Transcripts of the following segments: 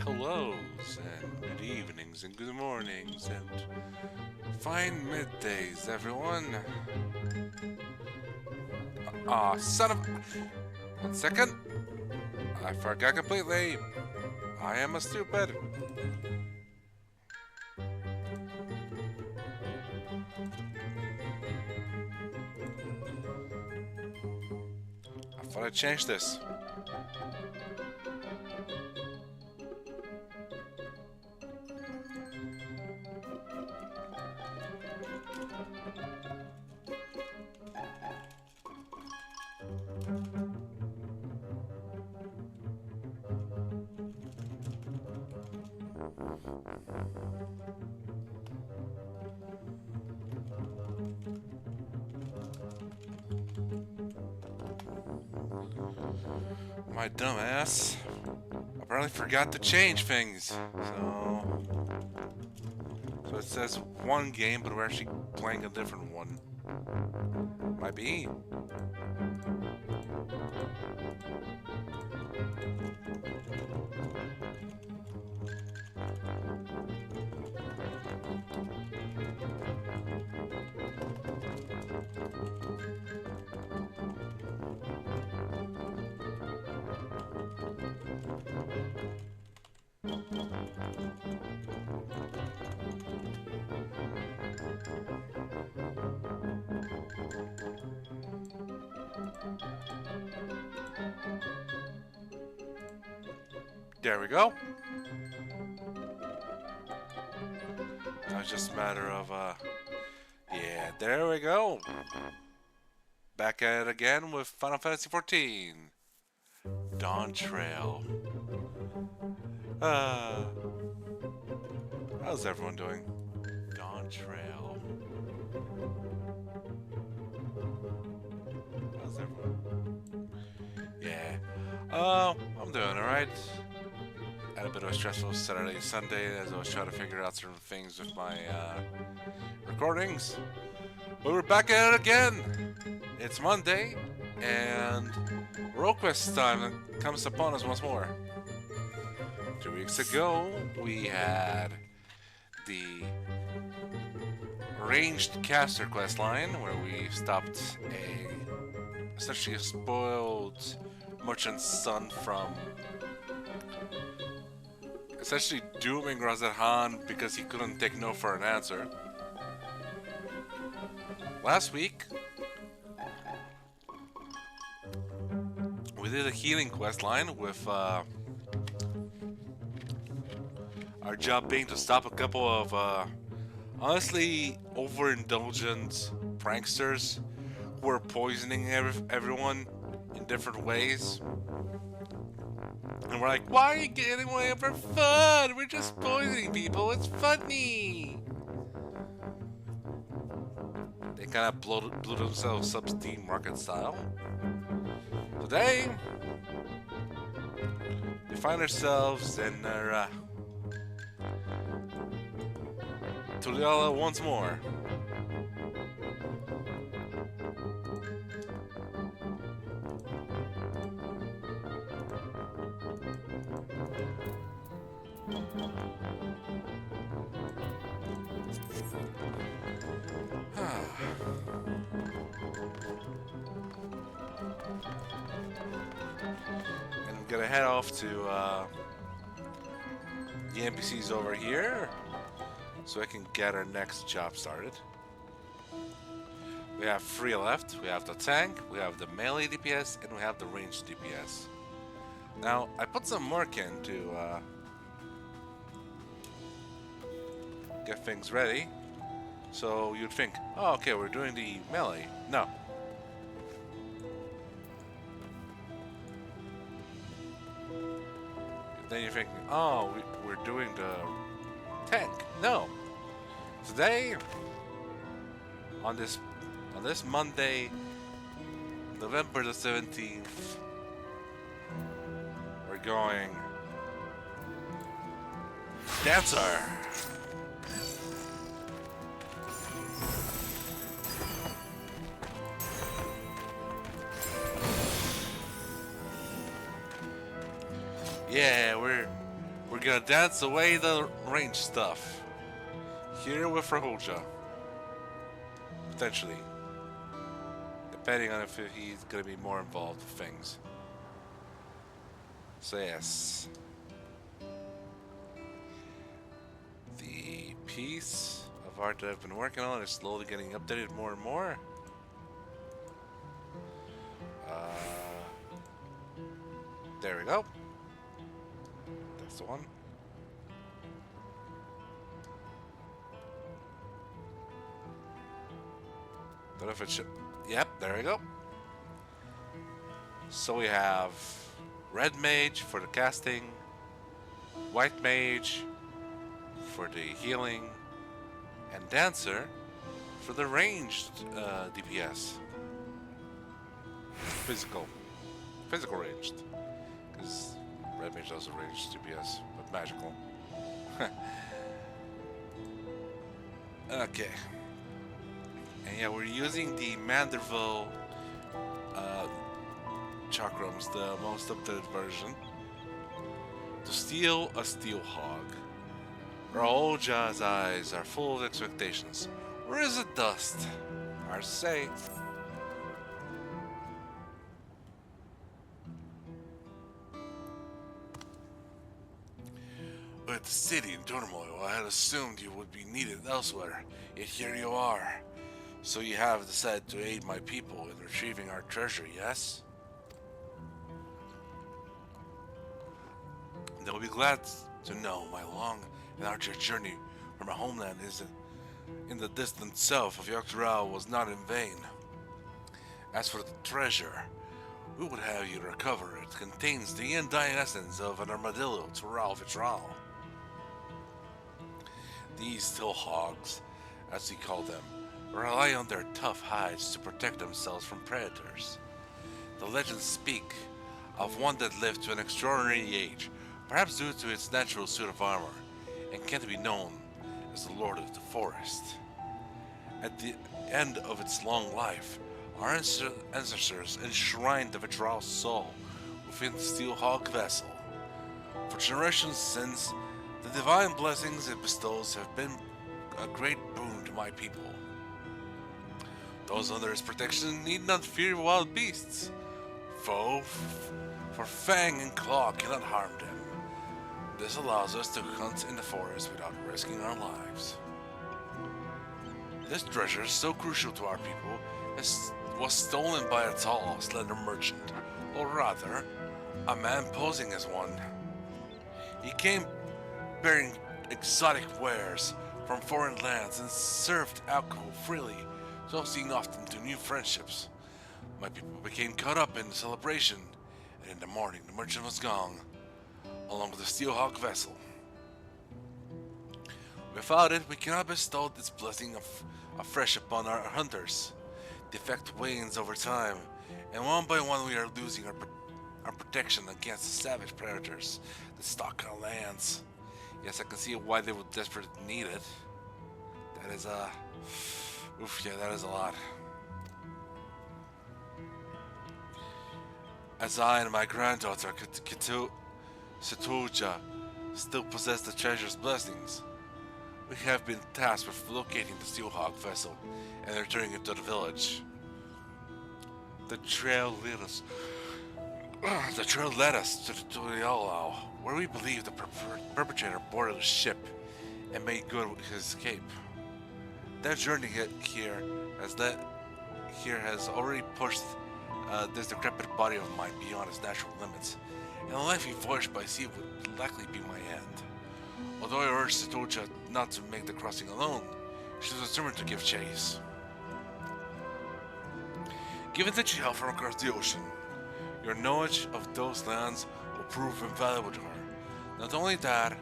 hellos and good evenings and good mornings and fine middays, everyone. Son of... 1 second. I forgot completely. I am a stupid. I thought I changed this. My dumbass apparently forgot to change things. So it says one game, but we're actually playing a different one. Might be. There we go. Now it's just a matter of, yeah, there we go. Back at it again with Final Fantasy XIV. Dawntrail. How's everyone doing? Dawntrail. How's everyone? Yeah. I'm doing alright. Had a bit of a stressful Saturday, Sunday as I was trying to figure out certain things with my recordings. But we're back at it again. It's Monday, and Role Quest time comes upon us once more. 2 weeks ago, we had the Ranged Caster Questline, where we stopped essentially a spoiled merchant's son from essentially dooming Razarhan because he couldn't take no for an answer. Last week, we did a healing quest line with our job being to stop a couple of honestly overindulgent pranksters who were poisoning everyone in different ways. And we're like, why are you getting away for fun? We're just poisoning people. It's funny. They kind of blew themselves up Steam Market style. Today, we find ourselves in Tuliala once more. And I'm gonna head off to the NPCs over here so I can get our next job started. We have 3 left. We have the tank, we have the melee DPS, and we have the ranged DPS. Now, I put some work in to get things ready. So you'd think, oh, okay, we're doing the melee. No. Then you're thinking, oh, we're doing the tank. No. Today, on this Monday, November the 17th, we're going Dancer. Yeah, we're We're gonna dance away the range stuff. Here with Ceetol Ja. Potentially. Depending on if he's gonna be more involved with things. So yes. The piece of art that I've been working on is slowly getting updated more and more. There we go. That's the one. Don't know if it should. Yep, there we go. So we have Red Mage for the casting, White Mage for the healing, and Dancer for the ranged DPS. Physical ranged. Because Red Mage also ranged DPS, but magical. Okay. And yeah, we're using the Manderville chakrams, the most updated version, to steal a Steelhog. Ceetol Ja's eyes are full of expectations. Or is it dust? Hard to say. With the city in turmoil, I had assumed you would be needed elsewhere, yet here you are. So you have decided to aid my people in retrieving our treasure, yes? They'll be glad to know my long and arduous journey from my homeland is in the distant south of XIV was not in vain. As for the treasure, we would have you recover. It contains the undying essence of an armadillo to Vitral. These Steelhogs, as we call them, rely on their tough hides to protect themselves from predators. The legends speak of one that lived to an extraordinary age, perhaps due to its natural suit of armor, and can't be known as the Lord of the Forest. At the end of its long life, our ancestors enshrined the Vitral soul within the Steelhog Vessel. For generations since, the divine blessings it bestows have been a great boon to my people. Those under its protection need not fear wild beasts, for fang and claw cannot harm them. This allows us to hunt in the forest without risking our lives. This treasure, so crucial to our people, was stolen by a tall, slender merchant, or rather, a man posing as one. He came bearing exotic wares from foreign lands and served alcohol freely, toasting often to new friendships. My people became caught up in the celebration, and in the morning the merchant was gone, along with the Steelhog Vessel. Without it, we cannot bestow this blessing afresh upon our hunters. The effect wanes over time, and one by one we are losing our protection against the savage predators that stalk our lands. Yes, I can see why they would desperately need it. That is that is a lot. As I and my granddaughter Ceetol Ja still possess the treasure's blessings, we have been tasked with locating the Steelhog Vessel and returning it to the village. The trail led us to the Tulialau, where we believe the perpetrator boarded a ship and made good his escape. That journey here has already pushed this decrepit body of mine beyond its natural limits, and the life he forged by sea would likely be my end. Although I urged Ceetol Ja not to make the crossing alone, she was determined to give chase. Given that she hailed from across the ocean, your knowledge of those lands will prove invaluable to her. Not only that,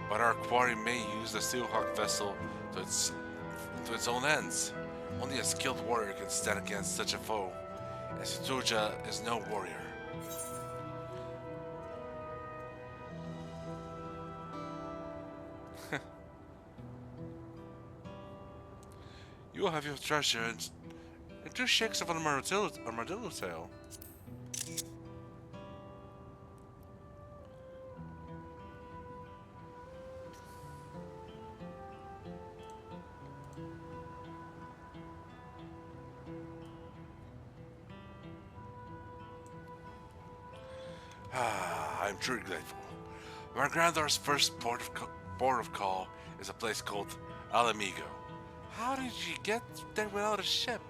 but our quarry may use the Steelhog Vessel to its own ends. Only a skilled warrior can stand against such a foe, and Ceetol Ja is no warrior. You will have your treasure and 2 shakes of an armadillo tail. I'm truly grateful. My granddaughter's first port of call is a place called Ala Mhigo. How did you get there without a ship?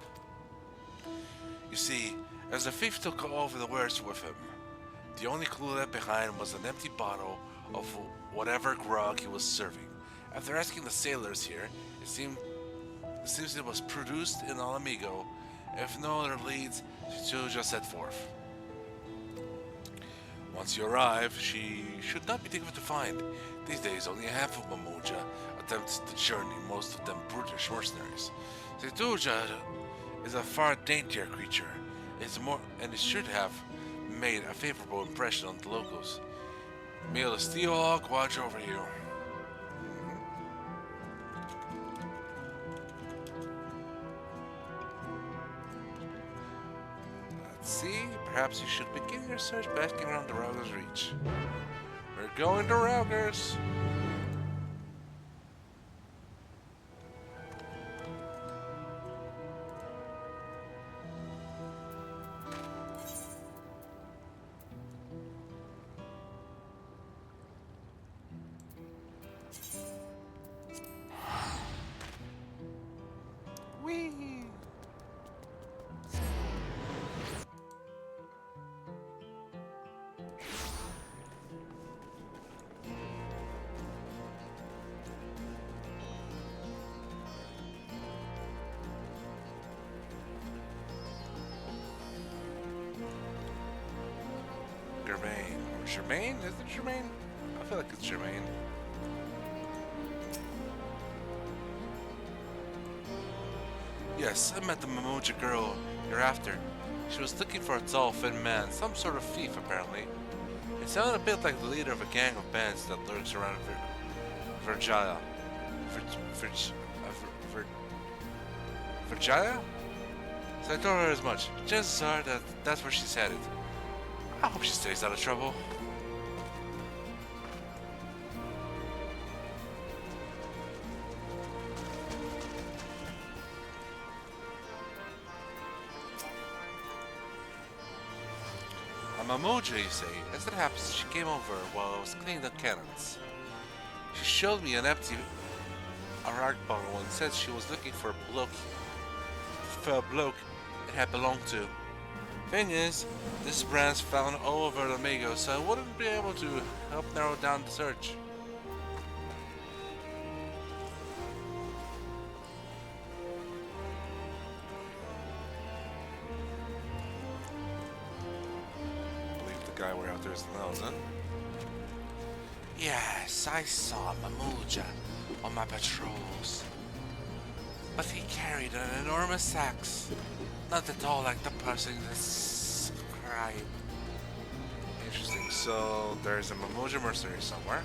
You see, as the thief took all of the wares with him, the only clue left behind was an empty bottle of whatever grog he was serving. After asking the sailors here, it seems it was produced in Ala Mhigo. If no other leads, Ceetol Ja set forth. Once you arrive, she should not be difficult to find. These days, only a handful of Mamoja attempt the journey, most of them brutish mercenaries. Ceetol Ja is a far daintier creature. It should have made a favorable impression on the locals. May the Steelhog watch over you. Let's see, perhaps you should begin your search by asking around the Rauger's Reach. We're going to Rauger's! Germaine? Is it Germaine? I feel like it's Germaine. Yes, I met the Mamoja girl you're after. She was looking for a tall, thin man, some sort of thief apparently. It sounded a bit like the leader of a gang of bands that lurks around Virgilia. Virgilia? So I told her as much. Chances are that that's where she's headed. I hope she stays out of trouble. A Mamoja, you say? As it happens, she came over while I was cleaning the cannons. She showed me an empty Arak bottle and said she was looking for a bloke it had belonged to. Thing is, this brand's found all over Ala Mhigo, so I wouldn't be able to help narrow down the search. I believe the guy we're out there is the nose, huh? Yes, I saw Mamoja on my patrols. But he carried an enormous axe. Not at all like the person described. Interesting. So there's a Mamoja mercenary somewhere.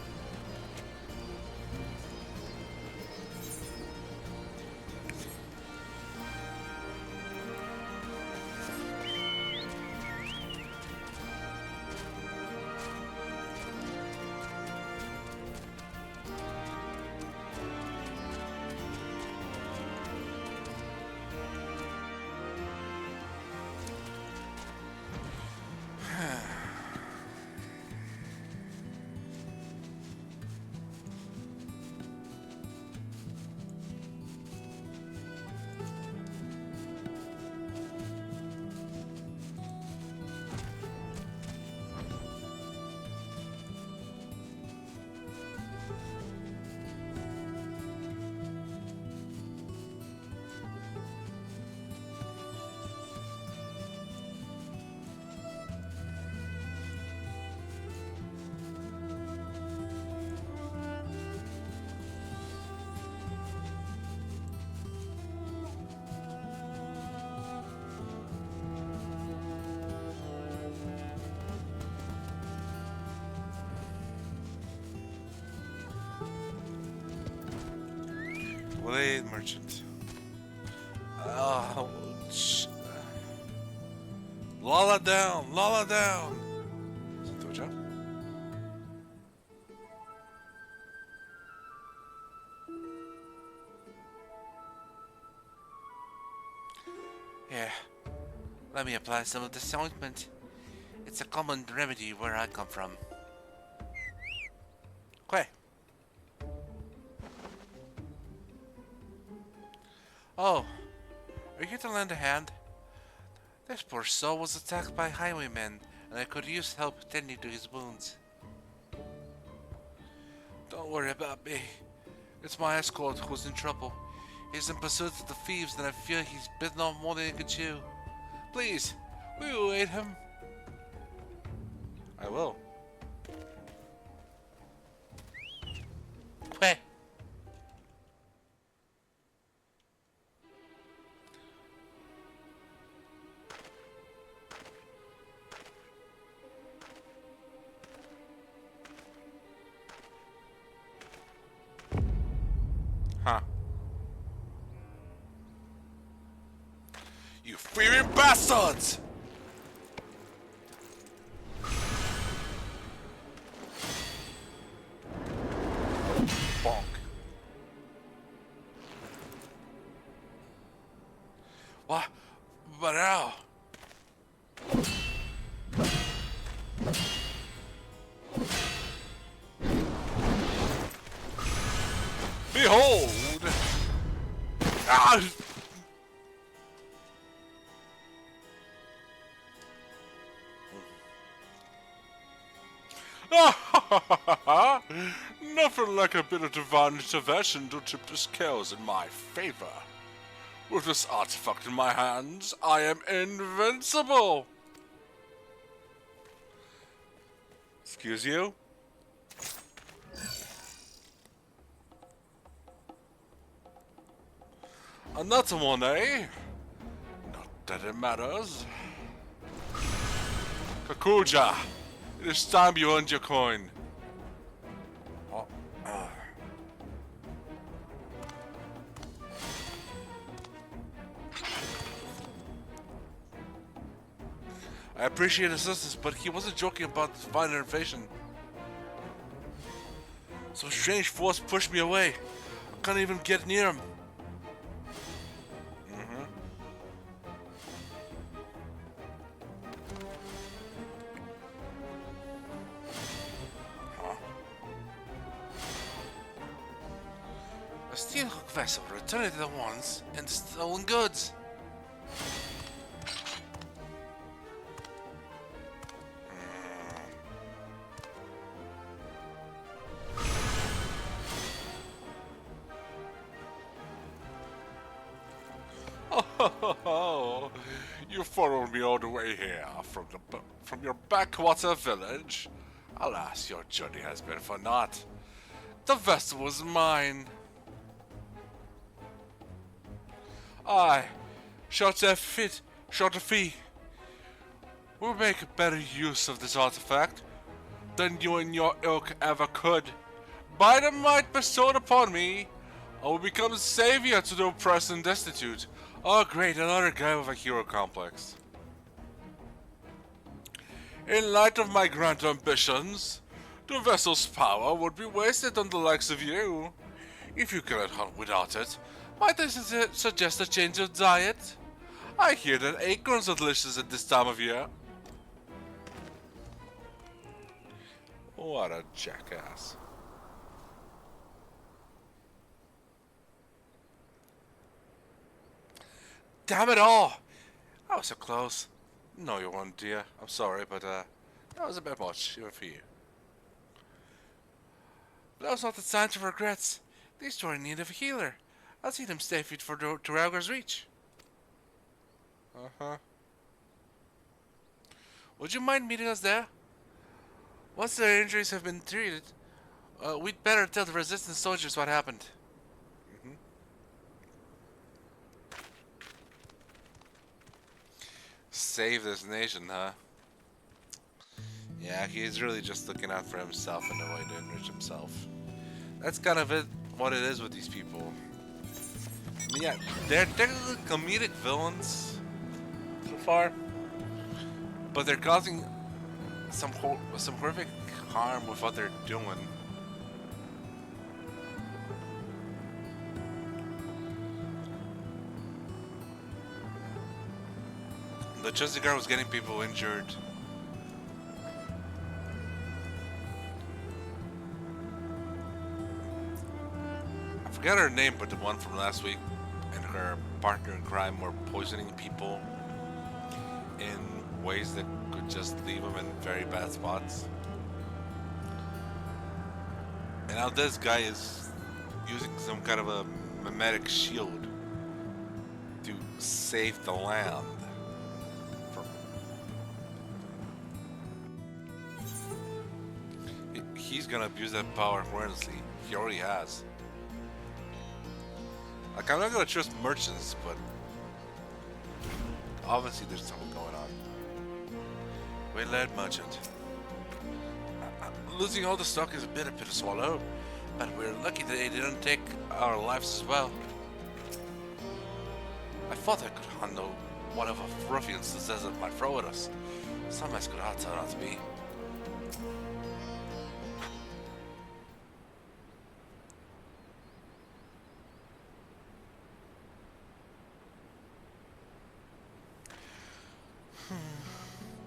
Blade merchant. Oh, Lala down, Lala down. Ceetol Ja? Here, let me apply some of this ointment. It's a common remedy where I come from. Quay. Oh, are you here to lend a hand? This poor soul was attacked by highwaymen, and I could use help tending to his wounds. Don't worry about me. It's my escort who's in trouble. He's in pursuit of the thieves, and I fear he's bitten off more than he can chew. Please, will you aid him? I will. Quay. Huh. You fearing bastards! Bonk. What? But now? Behold! Ah! Nothing like a bit of divine intervention to tip the scales in my favor. With this artifact in my hands, I am invincible! Excuse you? Another one, eh? Not that it matters. Kaiju-Z Ja, it is time you earned your coin. I appreciate assistance, but he wasn't joking about divine intervention. Some strange force pushed me away. I can't even get near him. A Steelhog Vessel returned to the ones and the stolen goods. Oh, you followed me all the way here from your backwater village. Alas, your journey has been for naught. The vessel was mine. I shall a fee. We'll make better use of this artifact than you and your ilk ever could. By the might bestowed upon me, I will become savior to the oppressed and destitute. Oh great, another guy with a hero complex. In light of my grand ambitions, the vessel's power would be wasted on the likes of you. If you cannot hunt without it, might I suggest a change of diet? I hear that acorns are delicious at this time of year. What a jackass. Damn it all! I was so close. No, you weren't, dear. I'm sorry, but that was a bit much, even for you. But that was not the sign of regrets. These two are in need of a healer. I'll see them safely for Draugur's reach. Would you mind meeting us there? Once their injuries have been treated, we'd better tell the Resistance soldiers what happened. Save this nation, huh? Yeah, he's really just looking out for himself and a way to enrich himself. That's kind of what it is with these people. I mean, yeah, they're technically comedic villains so far, but they're causing some horrific harm with what they're doing. The Chelsea guard was getting people injured. forget her name, but the one from last week, and her partner in crime were poisoning people in ways that could just leave them in very bad spots. And now this guy is using some kind of a mimetic shield to save the land. He's gonna abuse that power horrendously. He already has. Like, I'm not gonna trust merchants, but obviously there's something going on. Waylaid merchant. Losing all the stock is a bitter pill to swallow, but we're lucky that they didn't take our lives as well. I thought I could handle whatever ruffians the desert might throw at us. Some as could hard turn out to be.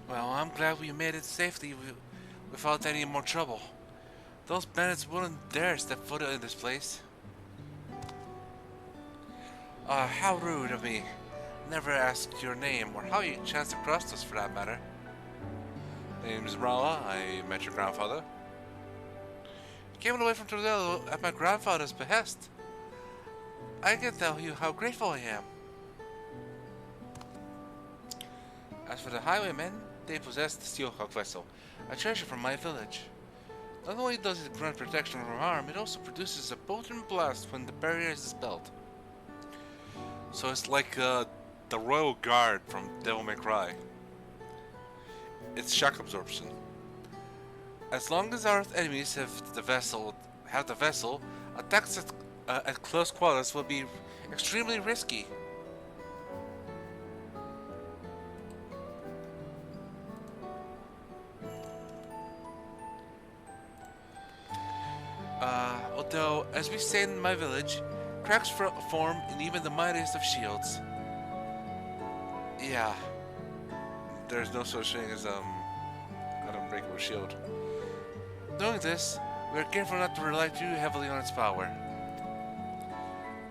Well, I'm glad we made it safely without any more trouble. Those bandits wouldn't dare step foot in this place. How rude of me. Never asked your name, or how you chanced across us for that matter. My name is Mrawa'a. I met your grandfather. I came away from Toledo at my grandfather's behest. I can tell you how grateful I am. As for the highwaymen, they possess the Steelhog Vessel, a treasure from my village. Not only does it grant protection from harm, it also produces a potent blast when the barrier is dispelled. So it's like the Royal Guard from Devil May Cry. It's shock absorption. As long as our enemies have the vessel, attacks at close quarters will be extremely risky. Although, as we say in my village, cracks form in even the mightiest of shields. Yeah, there's no such thing as an unbreakable shield. Knowing this, we are careful not to rely too heavily on its power.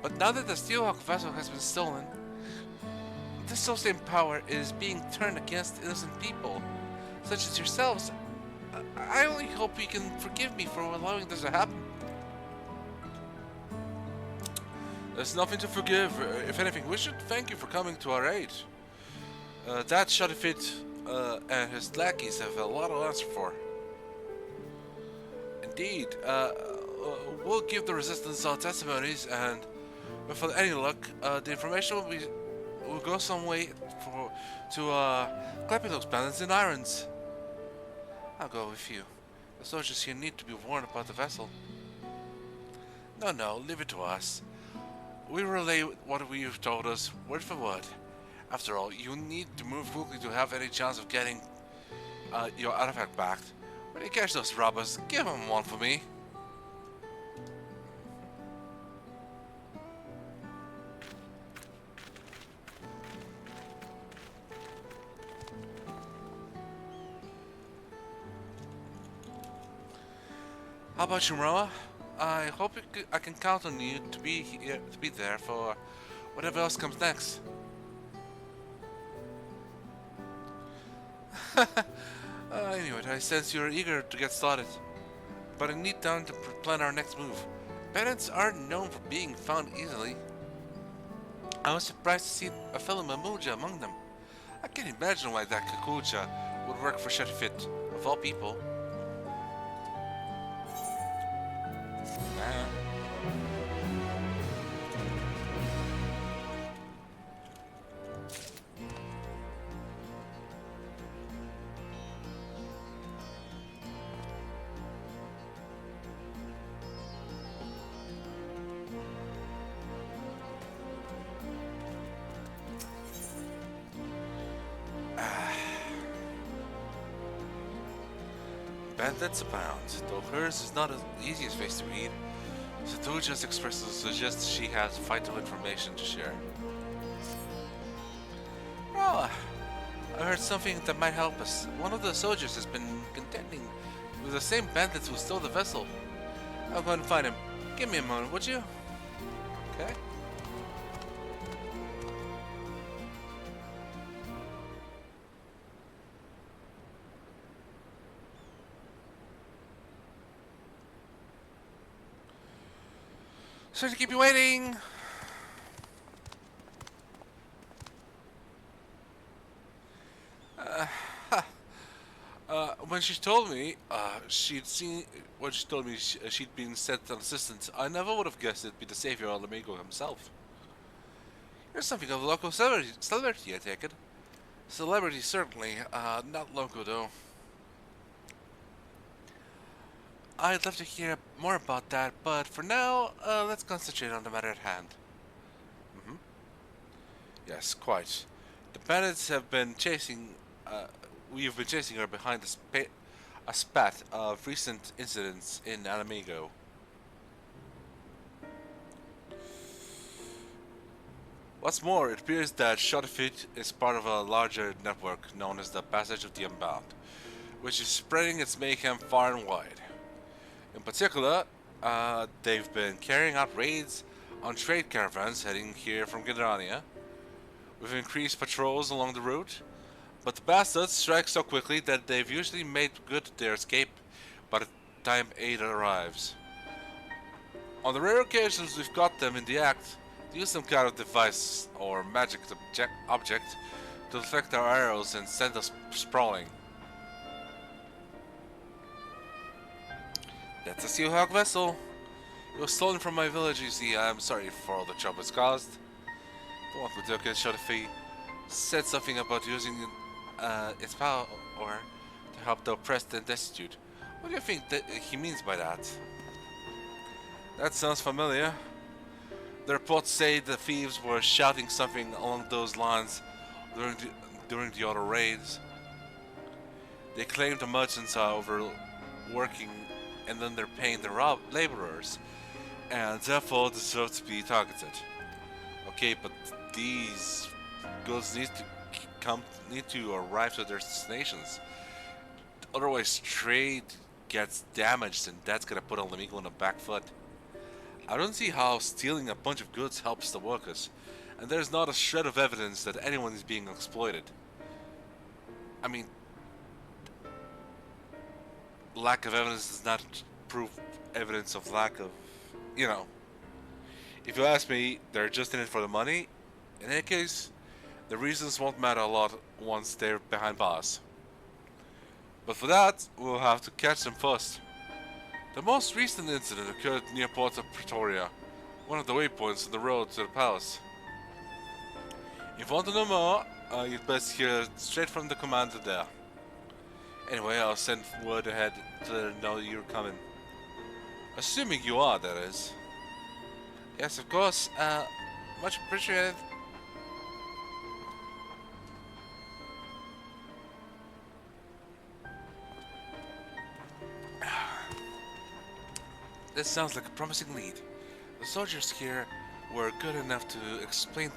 But now that the Steelhog Vessel has been stolen, this so same power is being turned against innocent people, such as yourselves. I only hope you can forgive me for allowing this to happen. There's nothing to forgive. If anything, we should thank you for coming to our aid. That XIV and his lackeys have a lot to answer for. Indeed, we'll give the Resistance our testimonies, and without any luck, the information will go some way to clapping those bandits in irons. I'll go with you. The soldiers here need to be warned about the vessel. No, leave it to us. We relay what you've told us, word for word. After all, you need to move quickly to have any chance of getting your artifact back. When you catch those robbers, give them one for me. How about you, Mrawa'a? I hope I can count on you to be here, to be there for whatever else comes next. Anyway, I sense you're eager to get started, but I need time to plan our next move. Bandits aren't known for being found easily. I was surprised to see a fellow Mamuja among them. I can't imagine why that Kaiju-Z would work for XIV, of all people. Bandits abound, though hers is not the easiest face to read. Ceetol Ja expresses suggests she has vital information to share. Oh, I heard something that might help us. One of the soldiers has been contending with the same bandits who stole the vessel. I'll go and find him. Give me a moment, would you? Okay. Sorry to keep you waiting. When she told me she'd been sent on assistance, I never would have guessed it'd be the savior Ala Mhigo himself. You're something of a local celebrity, I take it. Celebrity, certainly. Not local, though. I'd love to hear more about that, but for now, let's concentrate on the matter at hand. Mm-hmm. Yes, quite. The bandits have been chasing, we've been chasing her behind a spat of recent incidents in Ala Mhigo. What's more, it appears that XIV is part of a larger network known as the Passage of the Unbound, which is spreading its mayhem far and wide. In particular, they've been carrying out raids on trade caravans heading here from Gidania. We've increased patrols along the route, but the bastards strike so quickly that they've usually made good their escape by the time aid arrives. On the rare occasions we've got them in the act, they use some kind of device or magic object to deflect our arrows and send us sprawling. That's a Steelhog Vessel. It was stolen from my village, you see. I'm sorry for all the trouble it's caused. The one who took it should have said something about using its power to help the oppressed and destitute. What do you think that he means by that? That sounds familiar. The reports say the thieves were shouting something along those lines during the auto raids. They claim the merchants are overworking and underpaying the laborers, and therefore deserve to be targeted. Okay, but these goods need to arrive to their destinations. Otherwise, trade gets damaged, and that's gonna put Ala Mhigo on the back foot. I don't see how stealing a bunch of goods helps the workers, and there's not a shred of evidence that anyone is being exploited. I mean, lack of evidence does not prove evidence of lack of, you know. If you ask me, they're just in it for the money. In any case, the reasons won't matter a lot once they're behind bars. But for that, we'll have to catch them first. The most recent incident occurred near Port of Pretoria, one of the waypoints on the road to the palace. If you want to know more, you'd best hear straight from the commander there. Anyway, I'll send word ahead to let her know you're coming. Assuming you are, that is. Yes, of course. Much appreciated. This sounds like a promising lead. The soldiers here were good enough to explain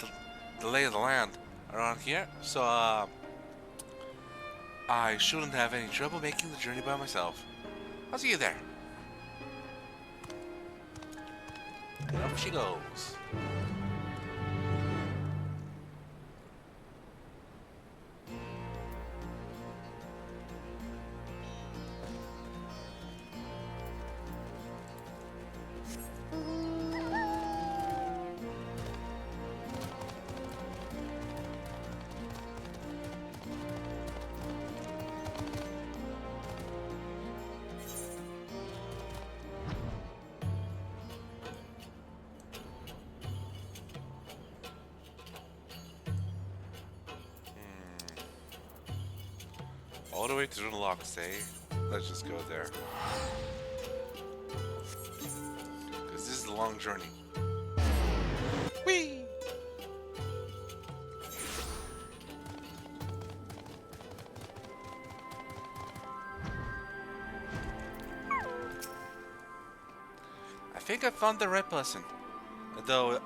the lay of the land around here, so I shouldn't have any trouble making the journey by myself. I'll see you there. And off she goes. All the way to the lock, say. Let's just go there. Because this is a long journey. Whee! I think I found the right person. Though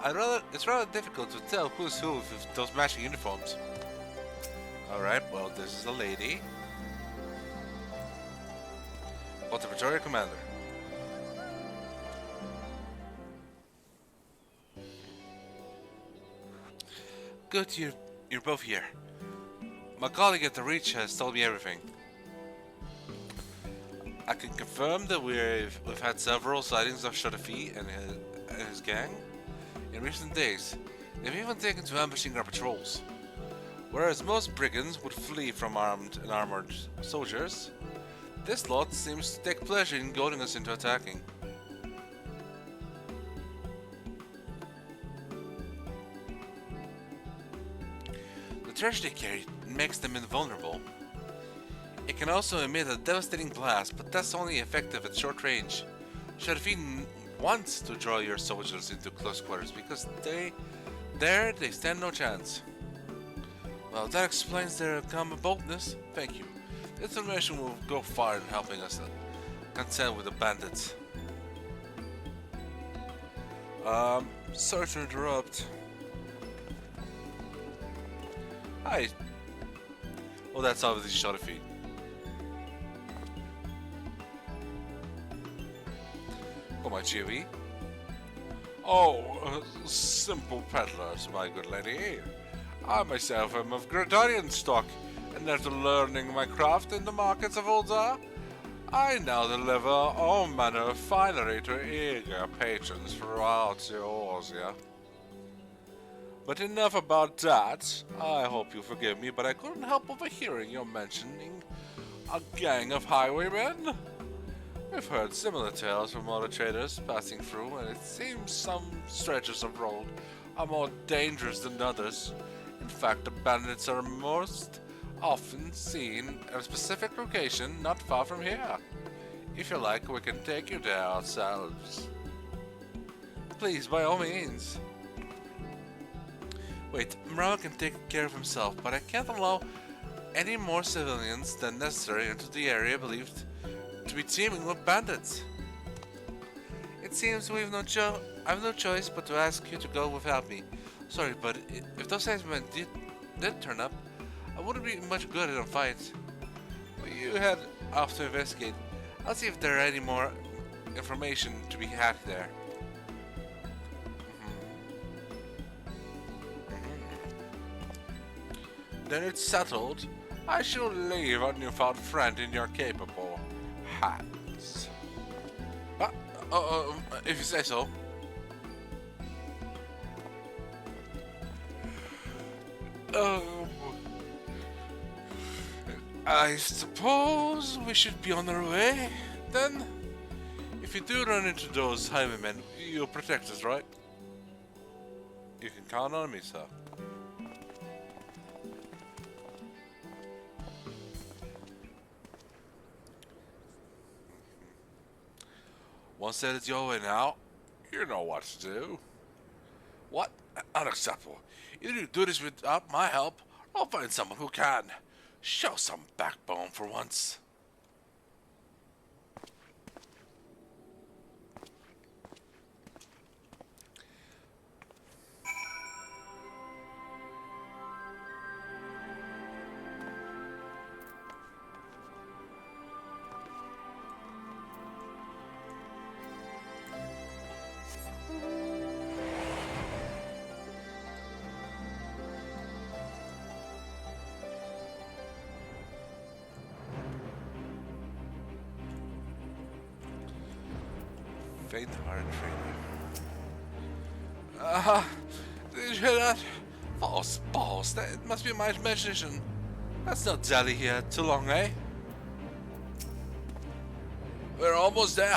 it's rather difficult to tell who's who with those matching uniforms. Alright, well, this is a lady. What the Pretoria commander? good you're both here. My colleague at the Reach has told me everything. I can confirm that we've had several sightings of XIV and his gang in recent days. They've even taken to ambushing our patrols. Whereas most brigands would flee from armed and armored soldiers, this lot seems to take pleasure in goading us into attacking. The treasure they carry makes them invulnerable. It can also emit a devastating blast, but that's only effective at short range. XIV wants to draw your soldiers into close quarters because they stand no chance. Well, that explains their common boldness. Thank you. This information will go far in helping us contend with the bandits. Sorry to interrupt. Hi. Well, that's obviously XIV. Oh, my GV. Oh, simple peddlers, my good lady. I myself am of Gradarian stock, and after learning my craft in the markets of Ulza, I now deliver all manner of finery to eager patrons throughout Eorzea. But enough about that. I hope you forgive me, but I couldn't help overhearing you mentioning a gang of highwaymen. We've heard similar tales from other traders passing through, and it seems some stretches of road are more dangerous than others. In fact, the bandits are most often seen at a specific location not far from here. If you like, we can take you there ourselves. Please, by all means. Wait, Mrawa'a can take care of himself, but I can't allow any more civilians than necessary into the area believed to be teeming with bandits. It seems I have no choice but to ask you to go without me. Sorry, but if those henchmen did turn up, I wouldn't be much good at a fight. You head off to investigate. I'll see if there are any more information to be had there. Then it's settled. I shall leave our newfound friend in your capable hands. If you say so. I suppose we should be on our way, then? If you do run into those highwaymen, you'll protect us, right? You can count on me, sir. Once that is your way now, you know what to do. What? Unacceptable. Either you do this without my help, or I'll find someone who can. Show some backbone for once. Faint-hearted trainer. Did you hear that? False balls. That must be my imagination. That's not Zally here too long, eh? We're almost there.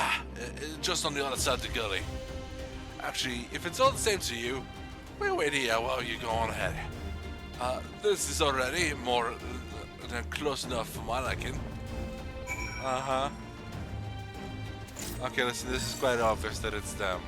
Just on the other side of the gully. Actually, if it's all the same to you, we'll wait here while you go on ahead. This is already more than close enough for my liking. Uh-huh. Okay, listen, this is quite obvious that it's them.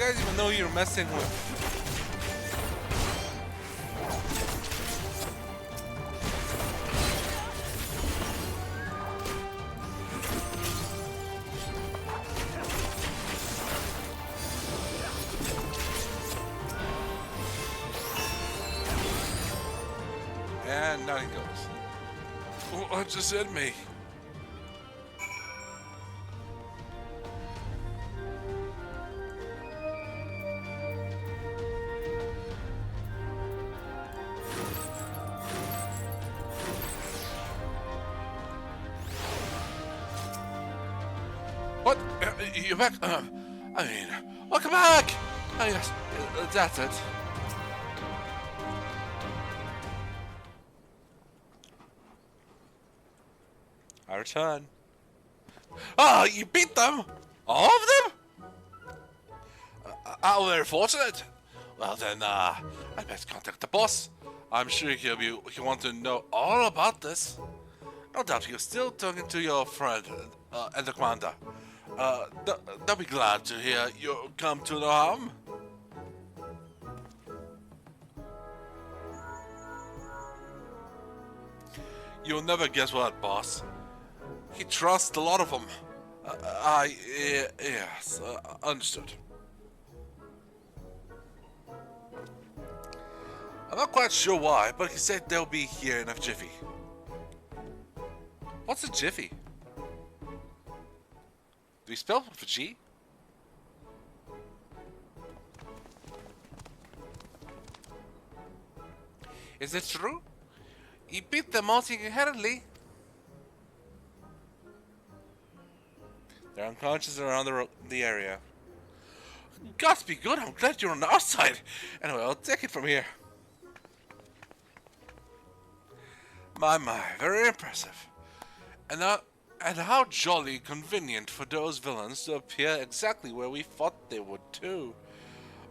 guys even know you're messing with? And now he goes. What just hit me? What? You're back? I mean, welcome back! Oh yes, that's it. I return. Oh, you beat them? All of them? How very fortunate. Well then, I best contact the boss. I'm sure he'll want to know all about this. No doubt you're still talking to your friend and the commander. They'll be glad to hear you come to no harm. You'll never guess what, boss. He trusts a lot of them. Yes, understood. I'm not quite sure why, but he said they'll be here in a jiffy. What's a jiffy? Do you spell with a G? Is it true? You beat them all single-handedly. They're unconscious around the area. Gods be good, I'm glad you're on our side. Anyway, I'll take it from here. My, very impressive. And how jolly convenient for those villains to appear exactly where we thought they would too.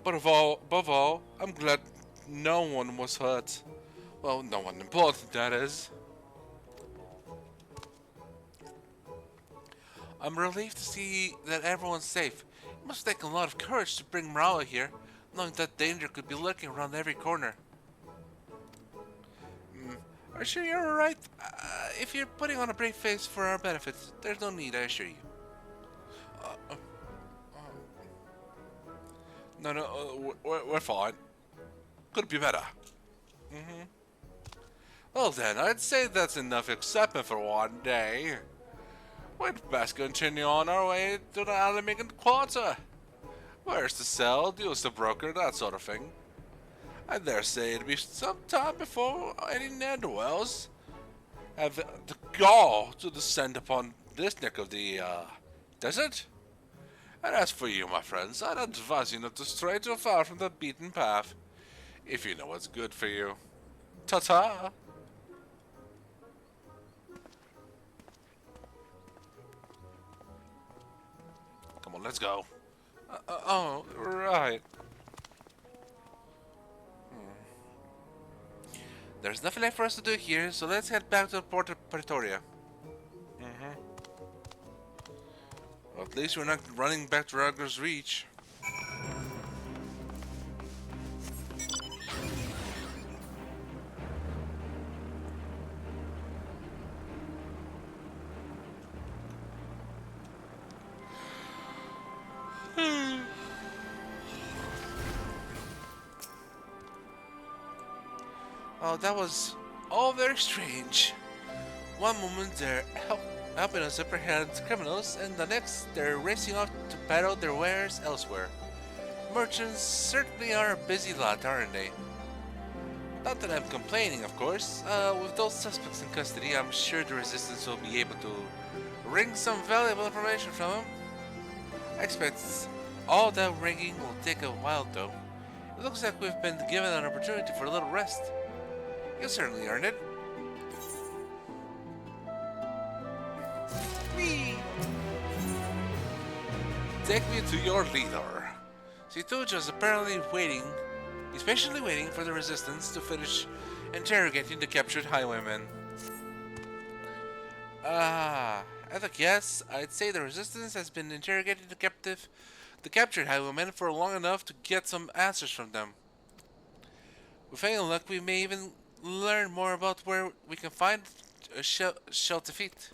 But above all, I'm glad no one was hurt. Well, no one important, that is. I'm relieved to see that everyone's safe. It must take a lot of courage to bring Mrawa'a here, knowing that danger could be lurking around every corner. Are you sure you're alright? If you're putting on a brave face for our benefits, there's no need, I assure you. No, we're fine. Could be better. Well then, I'd say that's enough excitement for one day. We'd best continue on our way to the Ala Mhigo quarter. Where's the cell, deals the broker, that sort of thing. I dare say it'd be some time before any ne'er-do-wells have the gall to descend upon this neck of the desert. And as for you, my friends, I'd advise you not to stray too far from the beaten path, if you know what's good for you. Ta-ta! Come on, let's go. Oh, right. There's nothing left for us to do here, so let's head back to Port Pretoria. Well, at least we're not running back to Raggar's Reach. Oh, that was all very strange. One moment they're helping us apprehend criminals, and the next they're racing off to peddle their wares elsewhere. Merchants certainly are a busy lot, aren't they? Not that I'm complaining, of course. With those suspects in custody, I'm sure the Resistance will be able to wring some valuable information from them. I expect all that wringing will take a while, though. It looks like we've been given an opportunity for a little rest. You certainly earned it. Whee! Take me to your leader. Ceetol Ja is apparently waiting. He's patiently waiting for the Resistance to finish interrogating the captured highwaymen. At a guess, I'd say the Resistance has been interrogating the captive the captured highwaymen for long enough to get some answers from them. With any luck, we may even learn more about where we can find a shell to feet.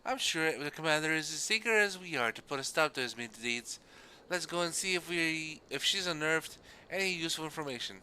I'm sure the commander is as eager as we are to put a stop to his mean deeds. Let's go and see if she's unearthed any useful information.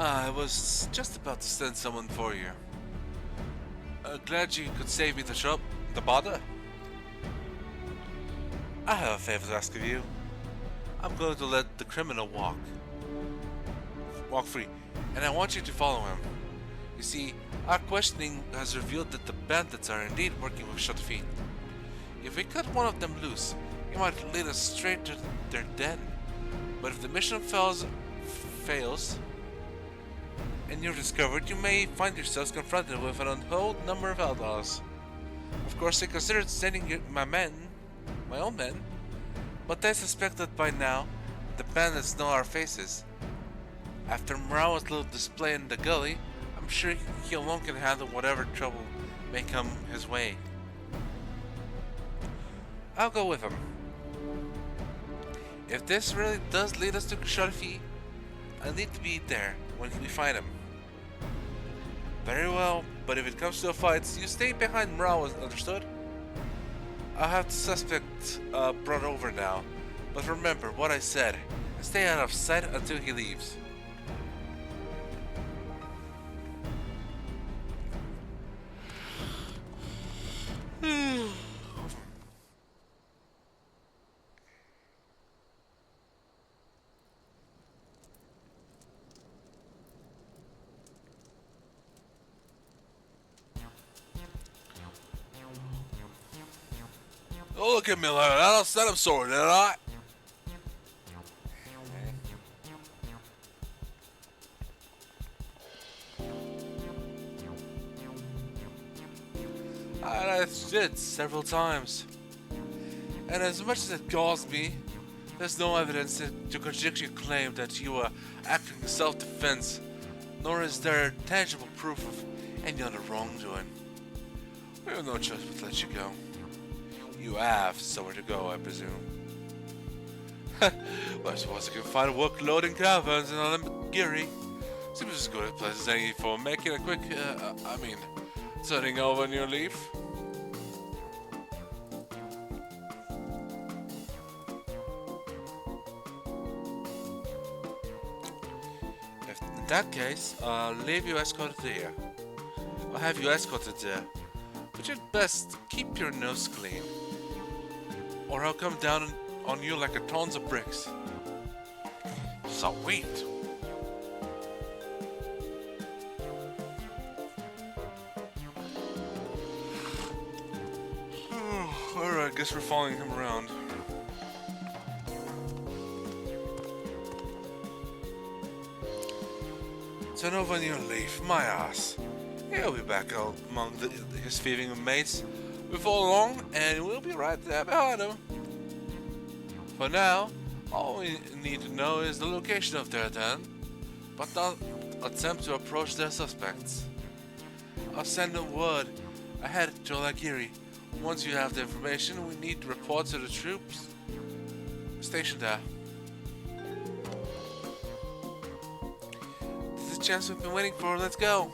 I was just about to send someone for you. Glad you could save me the bother. I have a favor to ask of you. I'm going to let the criminal walk free, and I want you to follow him. You see, our questioning has revealed that the bandits are indeed working with XIV. If we cut one of them loose, he might lead us straight to their den. But if the mission fails, and you're discovered, you may find yourselves confronted with an untold number of outlaws. Of course, I considered sending my own men, but I suspect that by now, the bandits know our faces. After Mrawa''s little display in the gully, I'm sure he alone can handle whatever trouble may come his way. I'll go with him. If this really does lead us to XIV, I need to be there when we find him. Very well, but if it comes to a fight, you stay behind Mrawa'a, understood? I'll have the suspect brought over now, but remember what I said, and stay out of sight until he leaves. Don't look at me like that. I said I'm sorry, did I? I did several times. And as much as it galls me, there's no evidence to contradict your claim that you were acting in self-defense, nor is there tangible proof of any other wrongdoing. We have no choice but to let you go. You have somewhere to go, I presume. Well, I suppose I can find work loading caravans in Ala Mhigo. Seems as good a place as any for making a quick, turning over a new leaf. In that case, I'll leave you escorted here. I'll have you escorted there. But you'd best keep your nose clean, or I'll come down on you like a tons of bricks. Sweet. Alright, guess we're following him around. Turn over a new leaf, my ass. He'll be back out among his thieving mates before long, and we'll be right there behind him. For now, all we need to know is the location of their den, but not attempt to approach their suspects. I'll send a word ahead to Ala Mhigo. Once you have the information, we need to report to the troops stationed there. This is the chance we've been waiting for. Let's go.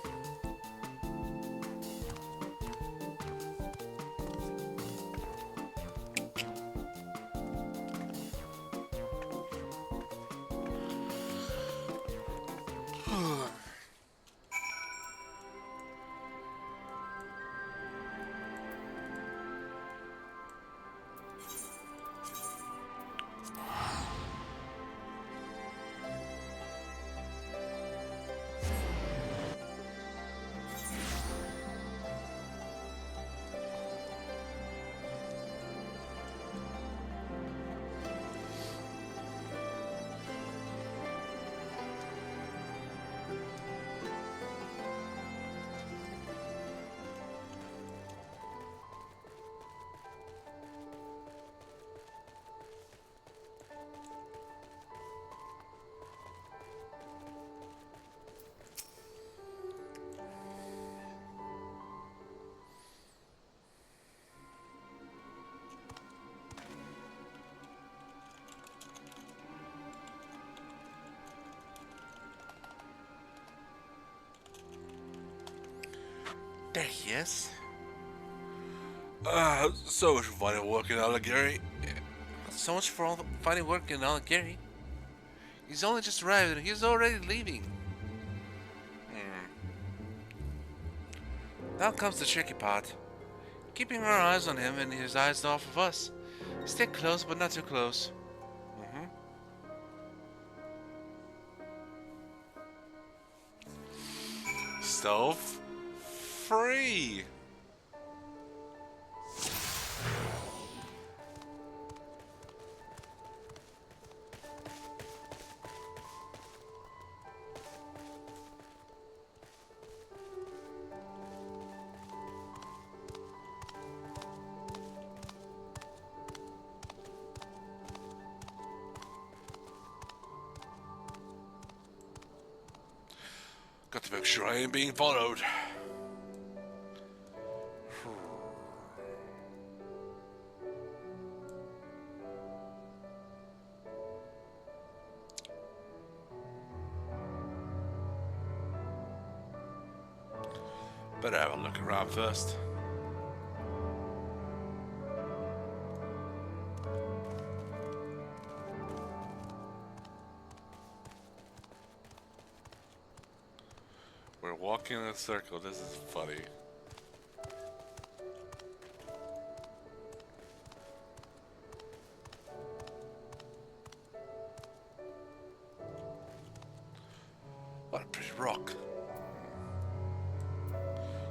There he is. So much finding work in Alagiri. So much for all finding work in Alagiri. He's only just arrived and he's already leaving. Now comes the tricky part. Keeping our eyes on him and his eyes off of us. Stay close, but not too close. Stealth free. Got to make sure I ain't being followed. Better have a look around first. We're walking in a circle. This is funny. What a pretty rock.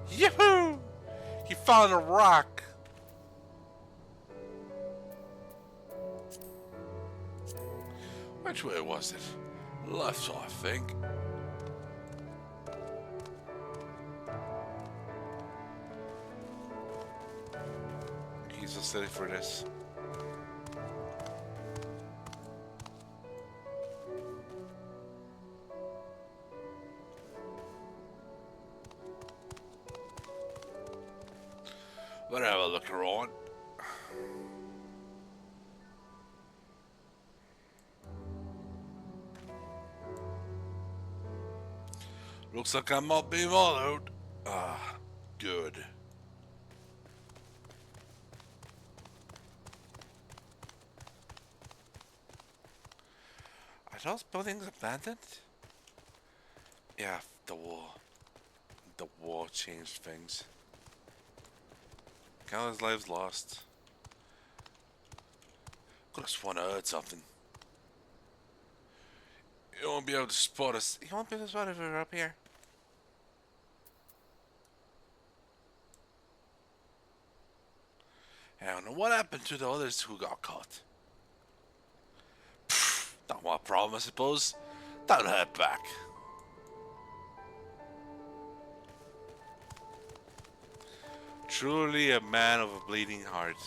Yoo-hoo! He found a rock. Which way was it? Left, I think. He's so silly for this. Better have a look around. Looks like I'm not being followed. Ah, good. Are those buildings abandoned? Yeah, the war. The war changed things. Countless lives lost. Could have sworn I heard something. You won't be able to spot us. You won't be able to spot if we're up here. I don't know what happened to the others who got caught. Pfft, not my problem, I suppose. Don't head back. Truly a man of a bleeding heart.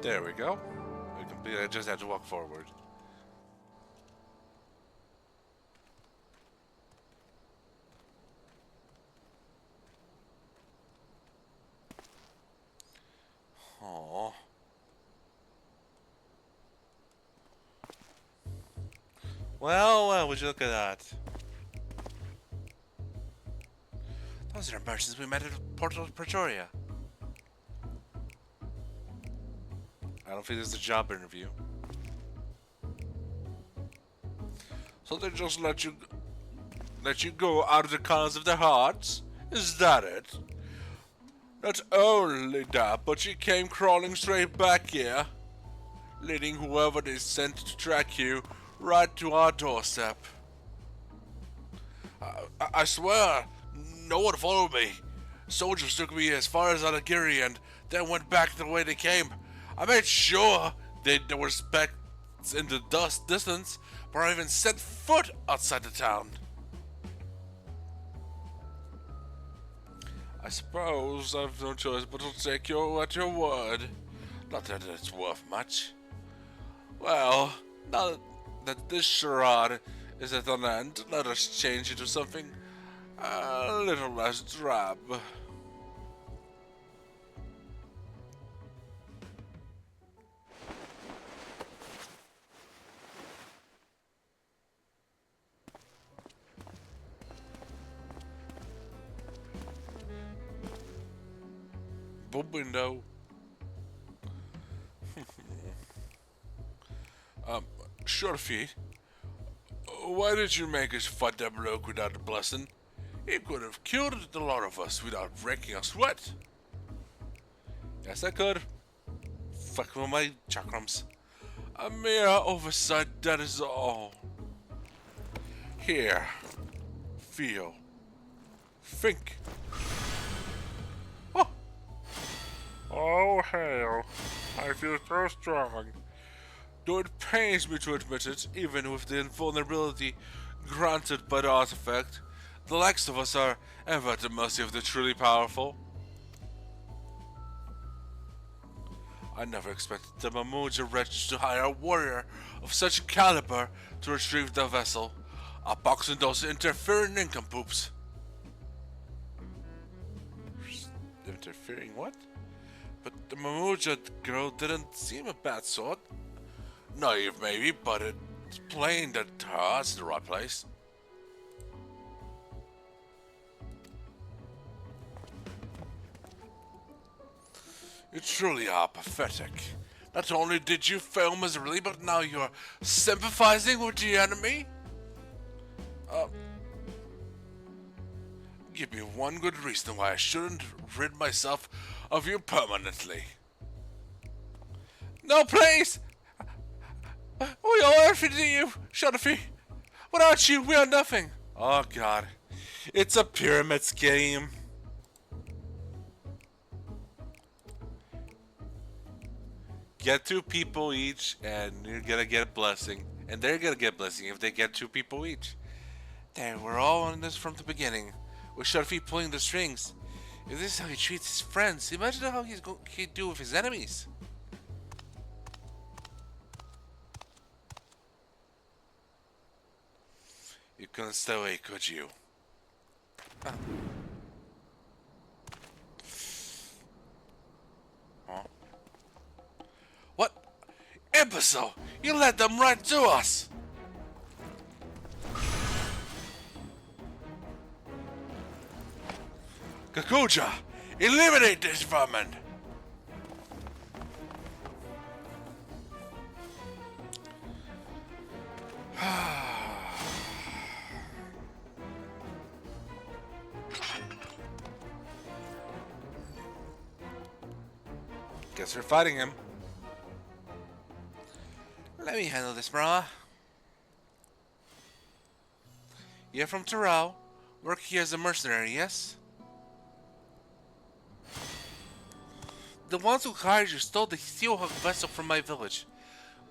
There we go. We completed. I just have to walk forward. Aww. Well, would you look at that? Those are merchants we met at Portal Pretoria. I don't think this is a job interview. So they just let you go out of the corners of their hearts? Is that it? Not only that, but you came crawling straight back here, leading whoever they sent to track you right to our doorstep. I swear, no one followed me. Soldiers took me as far as Alagiri and then went back the way they came. I made sure there were specks in the distance before I even set foot outside the town. I suppose I've no choice but to take you at your word. Not that it's worth much. Well, now that this charade is at an end, let us change into something a little less drab. Boom window. Shorty, why did you make us fight that bloke without a blessing? He could have killed the lot of us without breaking a sweat. Yes, I could. Fuck with my chakrams. A mere oversight, that is all. Here. Feel. Think. Oh, oh hell. I feel so strong. Though it pains me to admit it, even with the invulnerability granted by the artifact, the likes of us are ever at the mercy of the truly powerful. I never expected the Mamuja wretch to hire a warrior of such caliber to retrieve the vessel. A boxing those interfering nincompoops. Interfering what? But the Mamuja girl didn't seem a bad sort. Naive maybe, but it's plain that her heart's in the right place. You truly are pathetic. Not only did you fail miserably, but now you're sympathizing with the enemy? Give me one good reason why I shouldn't rid myself of you permanently. No, please! We owe everything to you, Shadafi. Without you, we are nothing. Oh god. It's a pyramid scheme. Get 2 people each, and you're gonna get a blessing. And they're gonna get a blessing if they get 2 people each. There, we're all on this from the beginning. With Shadafi pulling the strings. If this is how he treats his friends, imagine how he'd do with his enemies. You couldn't stay away, could you? Oh. Huh? What? Imbecile! You led them right to us! Kaiju-Z! Eliminate this vermin! Guess we're fighting him. Let me handle this, Mrawa'a. You're from Terrell. Work here as a mercenary, yes? The ones who hired you stole the Steelhog Vessel from my village.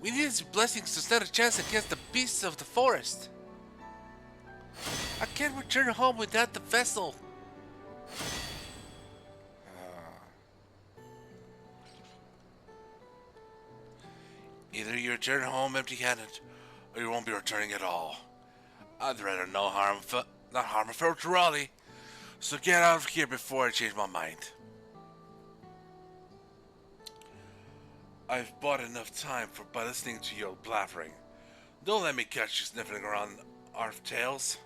We need his blessings to stand a chance against the beasts of the forest. I can't return home without the vessel. Either you return home empty-handed, or you won't be returning at all. I'd rather not harm a fellow Terrali, so get out of here before I change my mind. I've bought enough time by listening to your blathering. Don't let me catch you sniffing around our tails.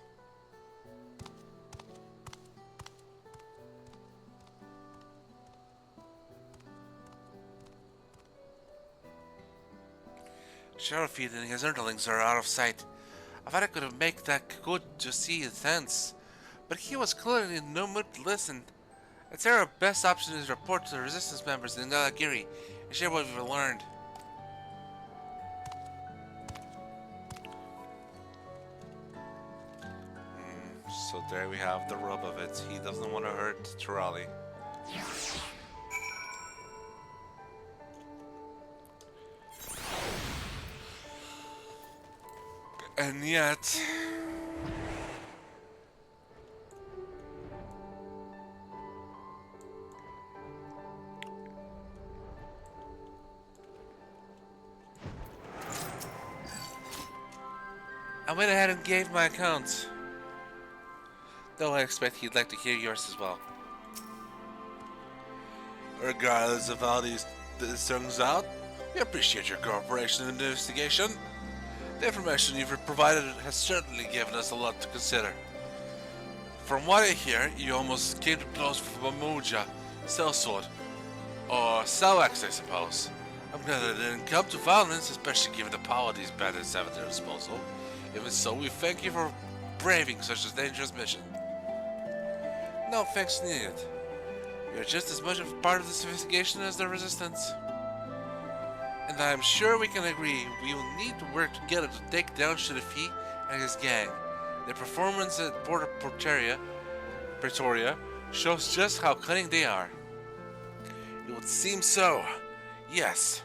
Sheriff and his underlings are out of sight. I thought I could have made that good to see his sense, but he was clearly in no mood to listen. I'd say our best option is to report to the Resistance members in Galagiri and share what we've learned. So there we have the rub of it. He doesn't want to hurt Terrali. And yet... I went ahead and gave my account. Though I expect he'd like to hear yours as well. Regardless of how this turns out, we appreciate your cooperation in the investigation. The information you've provided has certainly given us a lot to consider. From what I hear, you almost came to blows with Mamuja, Sellsword, or Salax, I suppose. I'm glad it didn't come to violence, especially given the power these bandits have at their disposal. Even so, we thank you for braving such a dangerous mission. No thanks needed. You're just as much a part of this investigation as the Resistance. And I am sure we can agree we will need to work together to take down Shadafi and his gang. Their performance at Pretoria shows just how cunning they are. It would seem so. Yes.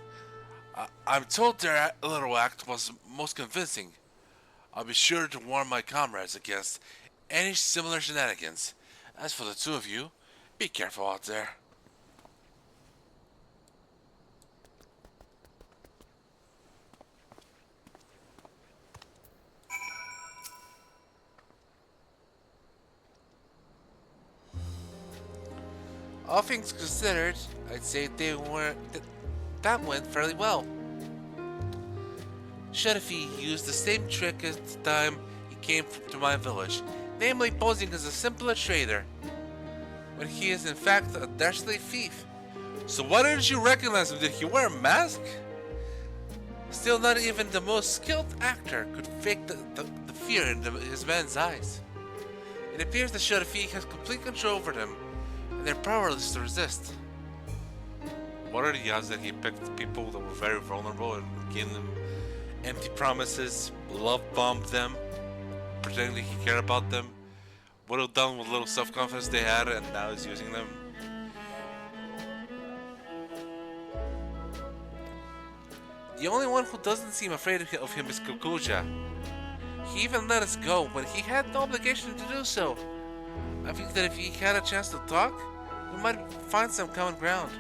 I'm told their little act was most convincing. I'll be sure to warn my comrades against any similar shenanigans. As for the two of you, be careful out there. All things considered, I'd say that went fairly well. Shadafi used the same trick as the time he came to my village, namely posing as a simpler trader, when he is in fact a dastardly thief. So why didn't you recognize him? Did he wear a mask? Still, not even the most skilled actor could fake the fear in his man's eyes. It appears that Shadafi has complete control over them, and they're powerless to resist. What are the odds that he picked people that were very vulnerable and gave them empty promises, love bombed them, pretending that he cared about them, would have done with little self-confidence they had, and now he's using them? The only one who doesn't seem afraid of him is Ceetol Ja. He even let us go when he had no obligation to do so. I think that if he had a chance to talk, we might find some common ground.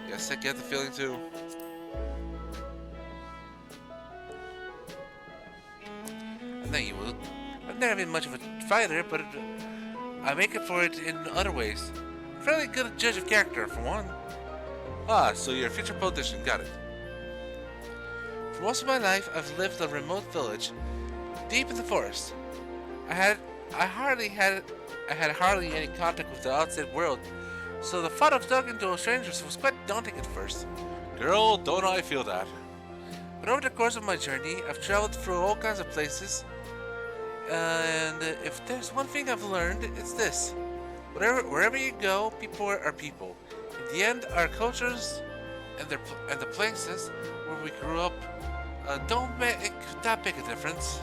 Yes, I get the feeling too. And then you will. I've never been much of a fighter, but I make it for it in other ways. Fairly good judge of character, for one. Ah, so you're a future politician, got it. For most of my life, I've lived in a remote village, deep in the forest. I had hardly any contact with the outside world, so the thought of talking to strangers was quite daunting at first. Girl, don't I feel that. But over the course of my journey, I've traveled through all kinds of places, and if there's one thing I've learned, it's this. Wherever you go, people are people. In the end, our cultures and the places where we grew up don't make that big a difference.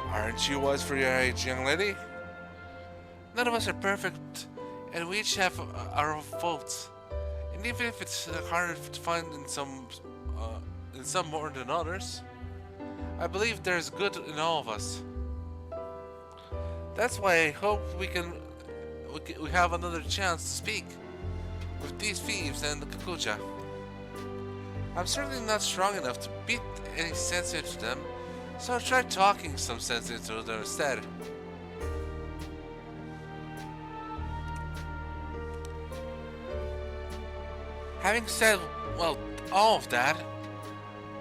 Aren't you wise for your age, young lady? None of us are perfect, and we each have our faults. And even if it's harder to find in some more than others, I believe there's good in all of us. That's why I hope we have another chance to speak with these thieves and the Ceetol Ja. I'm certainly not strong enough to beat any sense into them, so I'll try talking some sense into them instead. Having said, well, all of that,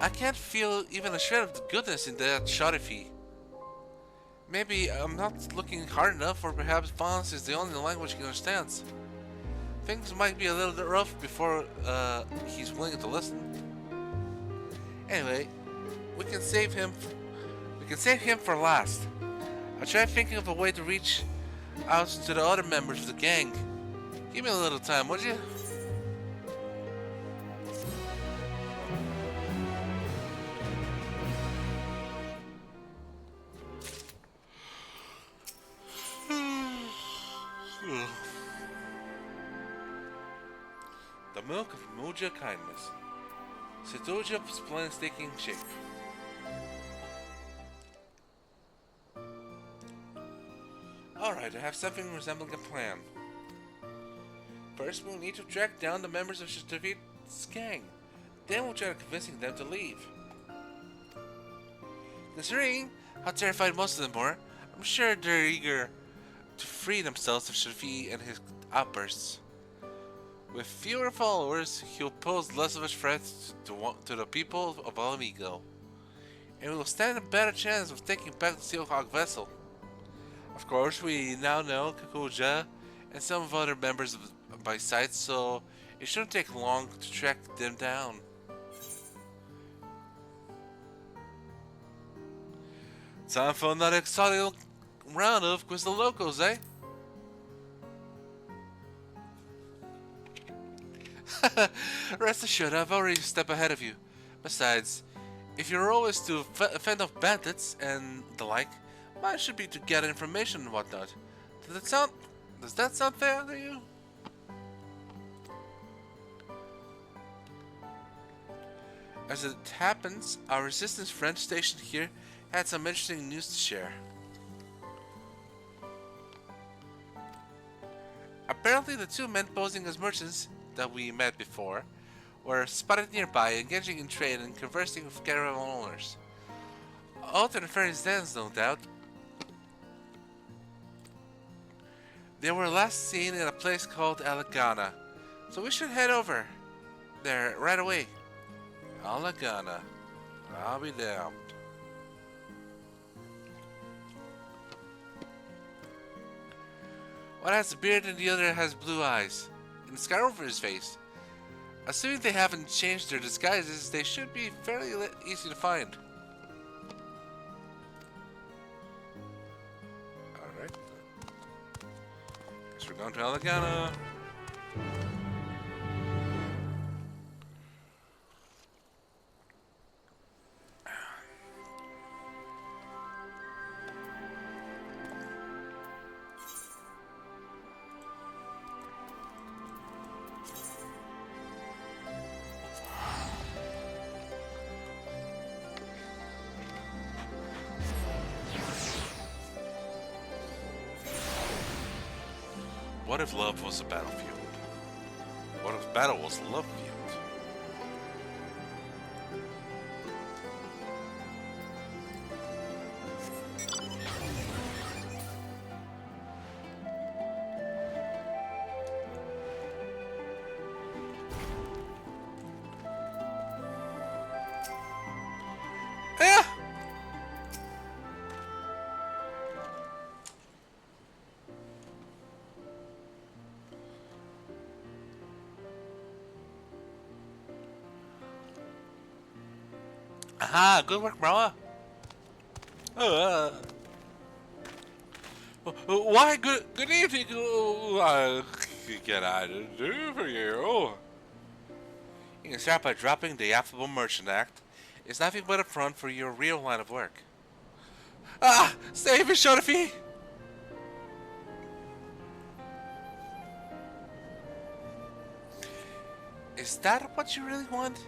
I can't feel even a shred of the goodness in that Shadafi. Maybe I'm not looking hard enough, or perhaps violence is the only language he understands. Things might be a little bit rough before he's willing to listen. Anyway, we can save him for last. I'll try thinking of a way to reach out to the other members of the gang. Give me a little time, would you? The milk of Moja kindness. Ceetol Ja's plan is taking shape. Alright, I have something resembling a plan. First, we'll need to track down the members of XIV's gang. Then we'll try convincing them to leave. Considering how terrified most of them were, I'm sure they're eager to free themselves of XIV and his outbursts. With fewer followers, he'll pose less of a threat to the people of Ala Mhigo, and we will stand a better chance of taking back the Steelhog Vessel. Of course, we now know Kaiju-Z and some of other members by sight, so it shouldn't take long to track them down. Time for another exciting round of Quiz the Locals, eh? Rest assured, I've already stepped ahead of you. Besides, if your role is to fend off bandits and the like, mine should be to gather information and whatnot. Does that sound fair to you? As it happens, our Resistance friend stationed here had some interesting news to share. Apparently the two men posing as merchants that we met before were spotted nearby, engaging in trade and conversing with caravan owners. All to nefarious ends, no doubt. They were last seen in a place called Ala, so we should head over there right away. Ala, I'll be damned. One has a beard and the other has blue eyes, and a scar over his face. Assuming they haven't changed their disguises, they should be fairly easy to find. Alright. Guess we're going to Ala. What if love was a battlefield? What if battle was a love field? Yeah. Aha, good work, Mrawa'a. Why, good evening. What can I do for you? You can start by dropping the affable merchant act. It's nothing but a front for your real line of work. Ah, save me, XIV! Is that what you really want?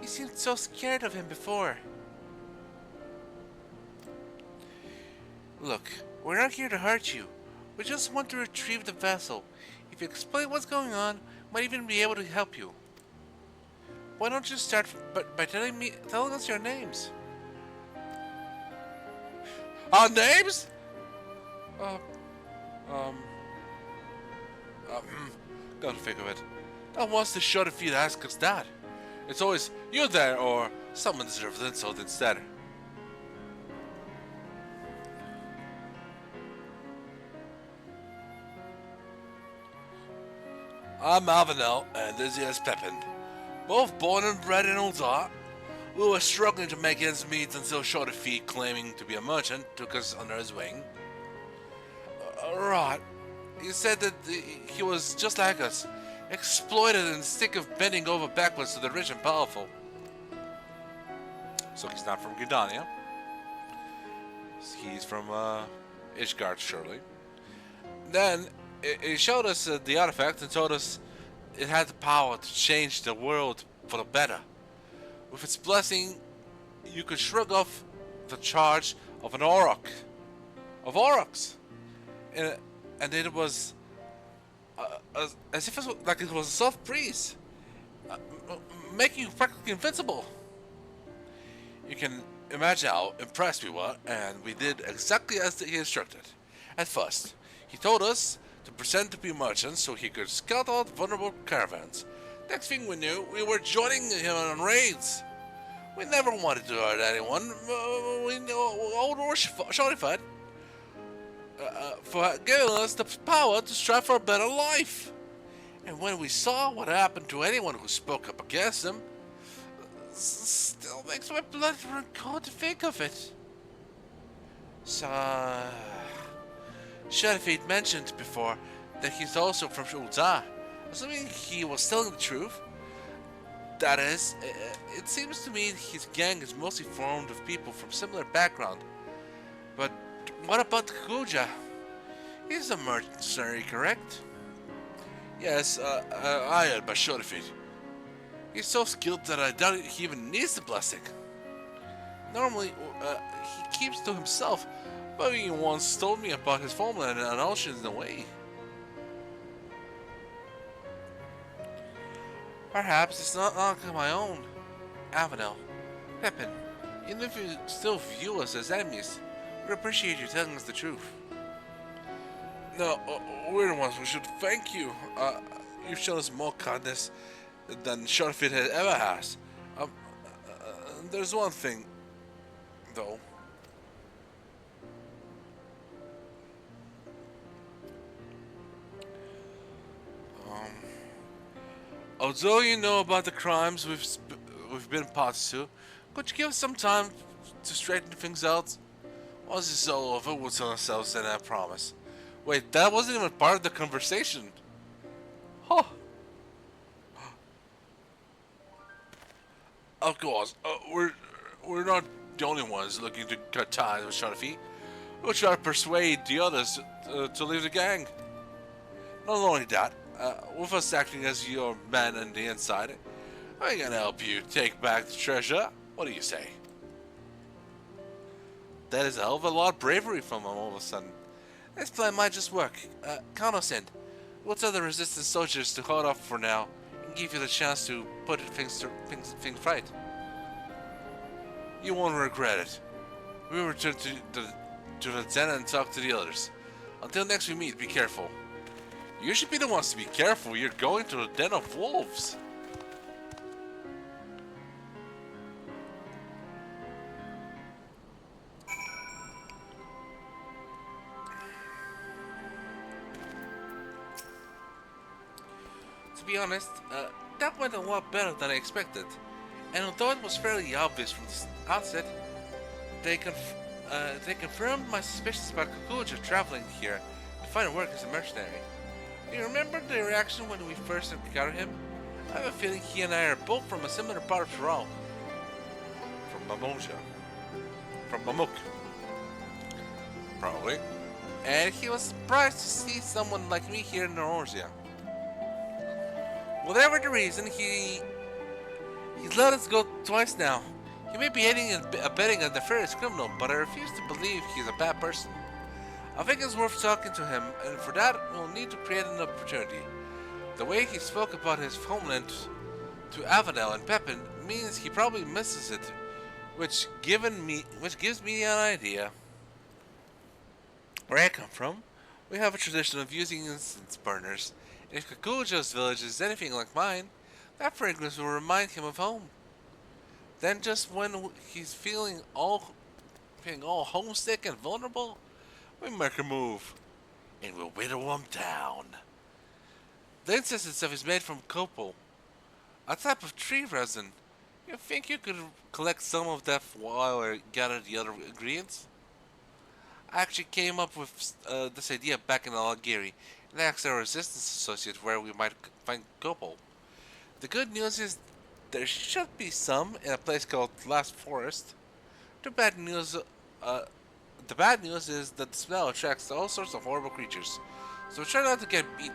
You seemed so scared of him before. Look, we're not here to hurt you. We just want to retrieve the vessel. If you explain what's going on, we might even be able to help you. Why don't you start by telling us your names? Our names? Gotta think of it. Now wants the XIV to ask us that. It's always you there or someone deserves the insult instead. I'm Alvinel and this is Pepin. Both born and bred in Ul'dah. We were struggling to make ends meet until XIV, claiming to be a merchant, took us under his wing. Right. He said that he was just like us, exploited and sick of bending over backwards to the rich and powerful. So he's not from Gridania. He's from Ishgard, surely. Then he showed us the artifact and told us it had the power to change the world for the better. With its blessing, you could shrug off the charge of an Auroch. Of Aurochs. And it was as if it was, like it was a soft breeze, making you practically invincible. You can imagine how impressed we were, and we did exactly as he instructed. At first, he told us to pretend to be merchants so he could scout out vulnerable caravans. Next thing we knew, we were joining him on raids. We never wanted to hurt anyone. We all were horrified for giving us the power to strive for a better life. And when we saw what happened to anyone who spoke up against him, still makes my blood run cold to think of it. So, XIV mentioned before that he's also from Ceetol Ja. Assuming he was telling the truth, that is, it seems to me his gang is mostly formed of people from similar background. But what about Ceetol Ja? He's a mercenary, correct? Yes, hired by XIV. He's so skilled that I doubt he even needs the blessing. Normally, he keeps to himself, but he once told me about his homeland and oceans in a way. Perhaps it's not like my own. Avenel, Pepin, even if you still view us as enemies, we'd appreciate you telling us the truth. No, we're the ones who should thank you. You've shown us more kindness than XIV ever has. There's one thing, though. Although you know about the crimes we've been parties to, could you give us some time to straighten things out? Once it's all over, we'll tell ourselves and I promise. Wait, that wasn't even part of the conversation. Huh. Of course, we're not the only ones looking to cut ties with XIV. We'll try to persuade the others to leave the gang. Not only that, with us acting as your men on the inside, I can help you take back the treasure. What do you say? That is a hell of a lot of bravery from him all of a sudden. This plan might just work. Count us in. We'll tell the Resistance soldiers to hold off for now and give you the chance to put things right. You won't regret it. We'll return to the den and talk to the others. Until next we meet, be careful. You should be the ones to be careful. You're going to the den of wolves. To be honest, that went a lot better than I expected. And although it was fairly obvious from the outset, they confirmed my suspicions about Ceetol Ja traveling here to find work as a mercenary. Do you remember the reaction when we first encountered him? I have a feeling he and I are both from a similar part of Tyrol. From Mamoja. From Mamuk. Probably. And he was surprised to see someone like me here in Norzia. Whatever the reason, he's let us go twice now. He may be aiding and abetting a nefarious criminal, but I refuse to believe he's a bad person. I think it's worth talking to him, and for that, we'll need to create an opportunity. The way he spoke about his homeland to Avenel and Pepin means he probably misses it, which gives me an idea. Where I come from, we have a tradition of using incense burners. If Ceetol Ja's village is anything like mine, that fragrance will remind him of home. Then just when he's feeling all homesick and vulnerable, we make a move, and we'll whittle him down. The incense itself is made from copal, a type of tree resin. You think you could collect some of that while I gather the other ingredients? I actually came up with this idea back in Algeri, and asked our Resistance associate where we might find copal. The good news is there should be some in a place called Last Forest. The bad news is that the smell attracts all sorts of horrible creatures, so try not to get beaten.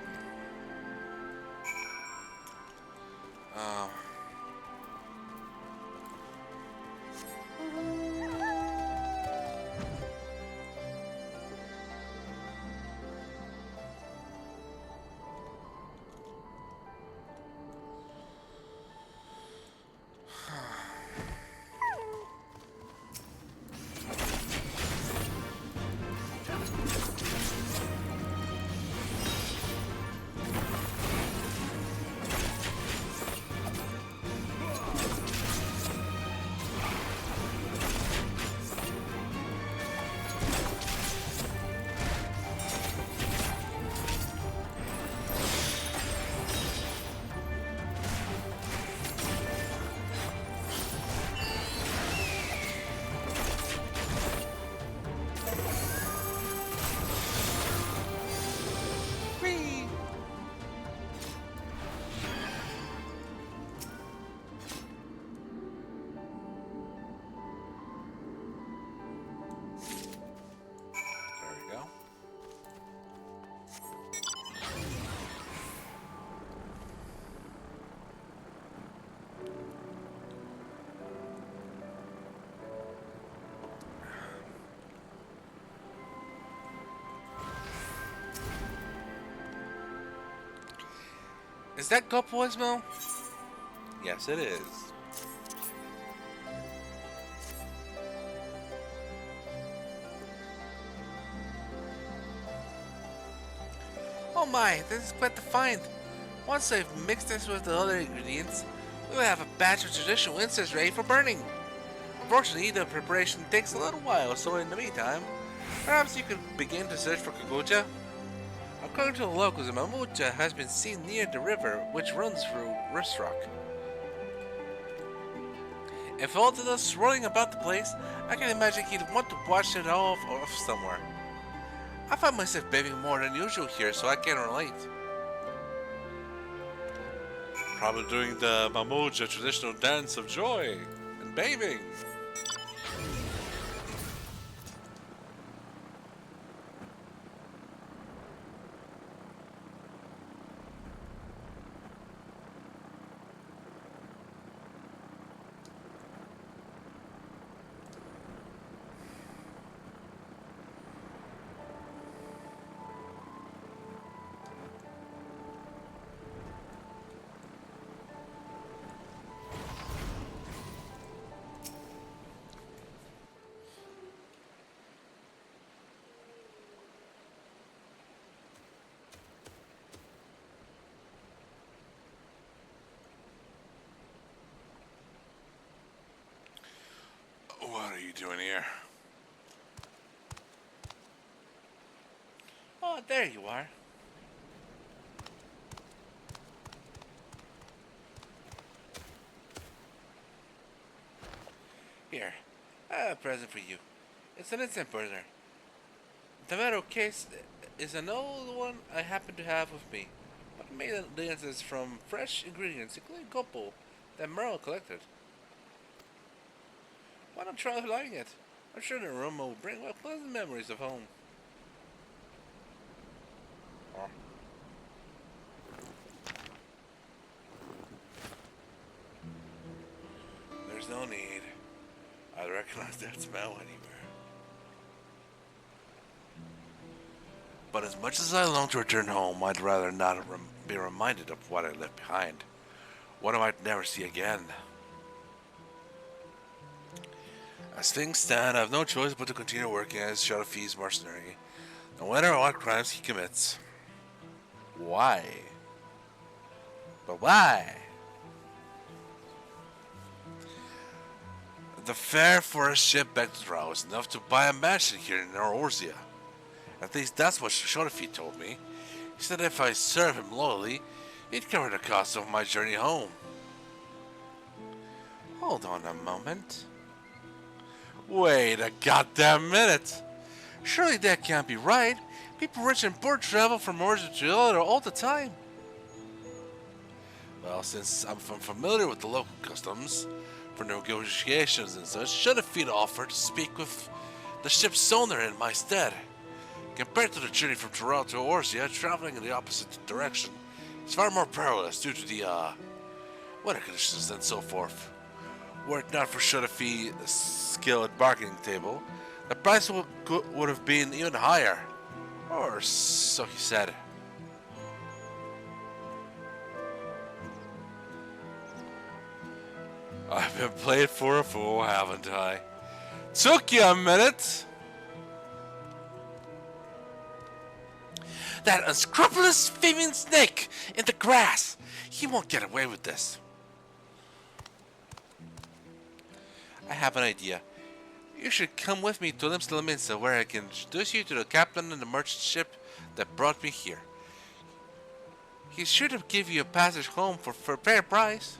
Is that Goppo Ismail? Yes, it is. Oh my, this is quite the find. Once I've mixed this with the other ingredients, we'll have a batch of traditional incense ready for burning. Unfortunately, the preparation takes a little while, so in the meantime, perhaps you could begin to search for Kaiju-Z. According to the locals, a Mamucha has been seen near the river which runs through Risrock. If all the dust swirling about the place, I can imagine he'd want to wash it all off somewhere. I find myself bathing more than usual here, so I can relate. Probably doing the Mamuja traditional dance of joy and bathing. What are you doing here? Oh, there you are. Here, I have a present for you. It's an instant burner. The metal case is an old one I happen to have with me, but I made the incense from fresh ingredients, including copal that Merle collected. Why not try lighting it? I'm sure the aroma will bring back pleasant memories of home. Oh. There's no need. I recognize that smell anywhere. But as much as I long to return home, I'd rather not be reminded of what I left behind. What I might never see again. As things stand, I have no choice but to continue working as XIV's mercenary, no matter what crimes he commits. Why? But why? The fare for a ship back to Drow is enough to buy a mansion here in Eorzea. At least that's what XIV told me. He said if I serve him loyally, he'd cover the cost of my journey home. Hold on a moment. Wait a goddamn minute! Surely that can't be right. People rich and poor travel from origin to other all the time. Well, since I'm familiar with the local customs, for negotiations and such, XIV offered to speak with the ship's owner in my stead. Compared to the journey from Toronto to Eorzea, traveling in the opposite direction is far more perilous due to the weather conditions and so forth. Were it not for XIV's skill at bargaining table, the price would have been even higher. Or so he said. I've been played for a fool, haven't I? Took you a minute! That unscrupulous thieving snake in the grass! He won't get away with this. I have an idea. You should come with me to Limsa, where I can introduce you to the captain of the merchant ship that brought me here. He's sure to give you a passage home for a fair price.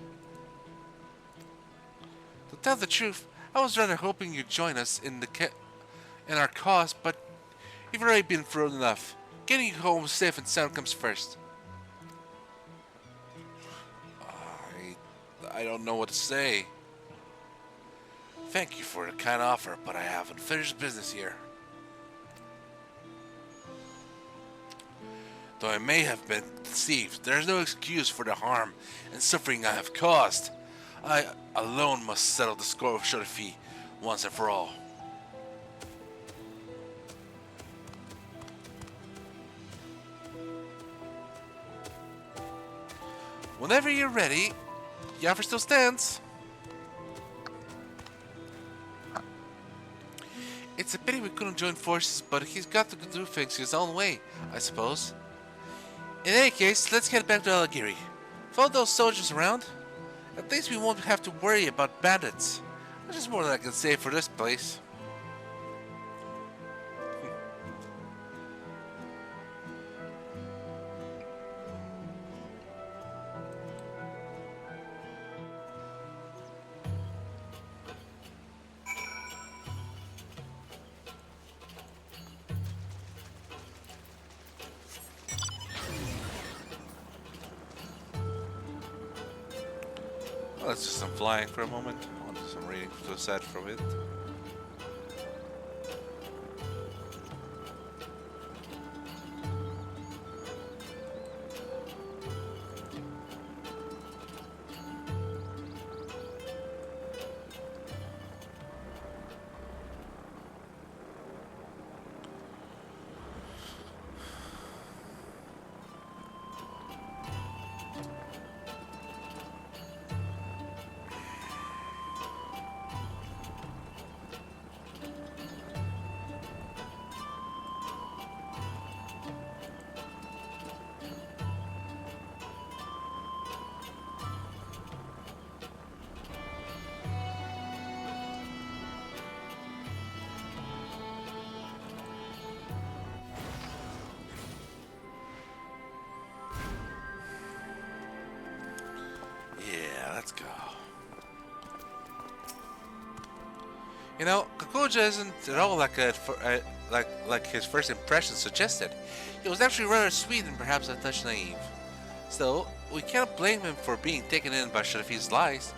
To tell the truth, I was rather hoping you'd join us in our cause, but you've already been through enough. Getting you home safe and sound comes first. I don't know what to say. Thank you for the kind offer, but I have unfinished business here. Though I may have been deceived, there is no excuse for the harm and suffering I have caused. I alone must settle the score with XIV once and for all. Whenever you're ready, the offer still stands. It's a pity we couldn't join forces, but he's got to do things his own way, I suppose. In any case, let's get back to Alagiri. Follow those soldiers around. At least we won't have to worry about bandits. Which is more than I can say for this place. Let's do some flying for a moment. I'll do some reading to the side from it. Let's go. You know, Ceetol Ja isn't at all like his first impression suggested. He was actually rather sweet and perhaps a touch naive. Still, we can't blame him for being taken in by XIV's lies.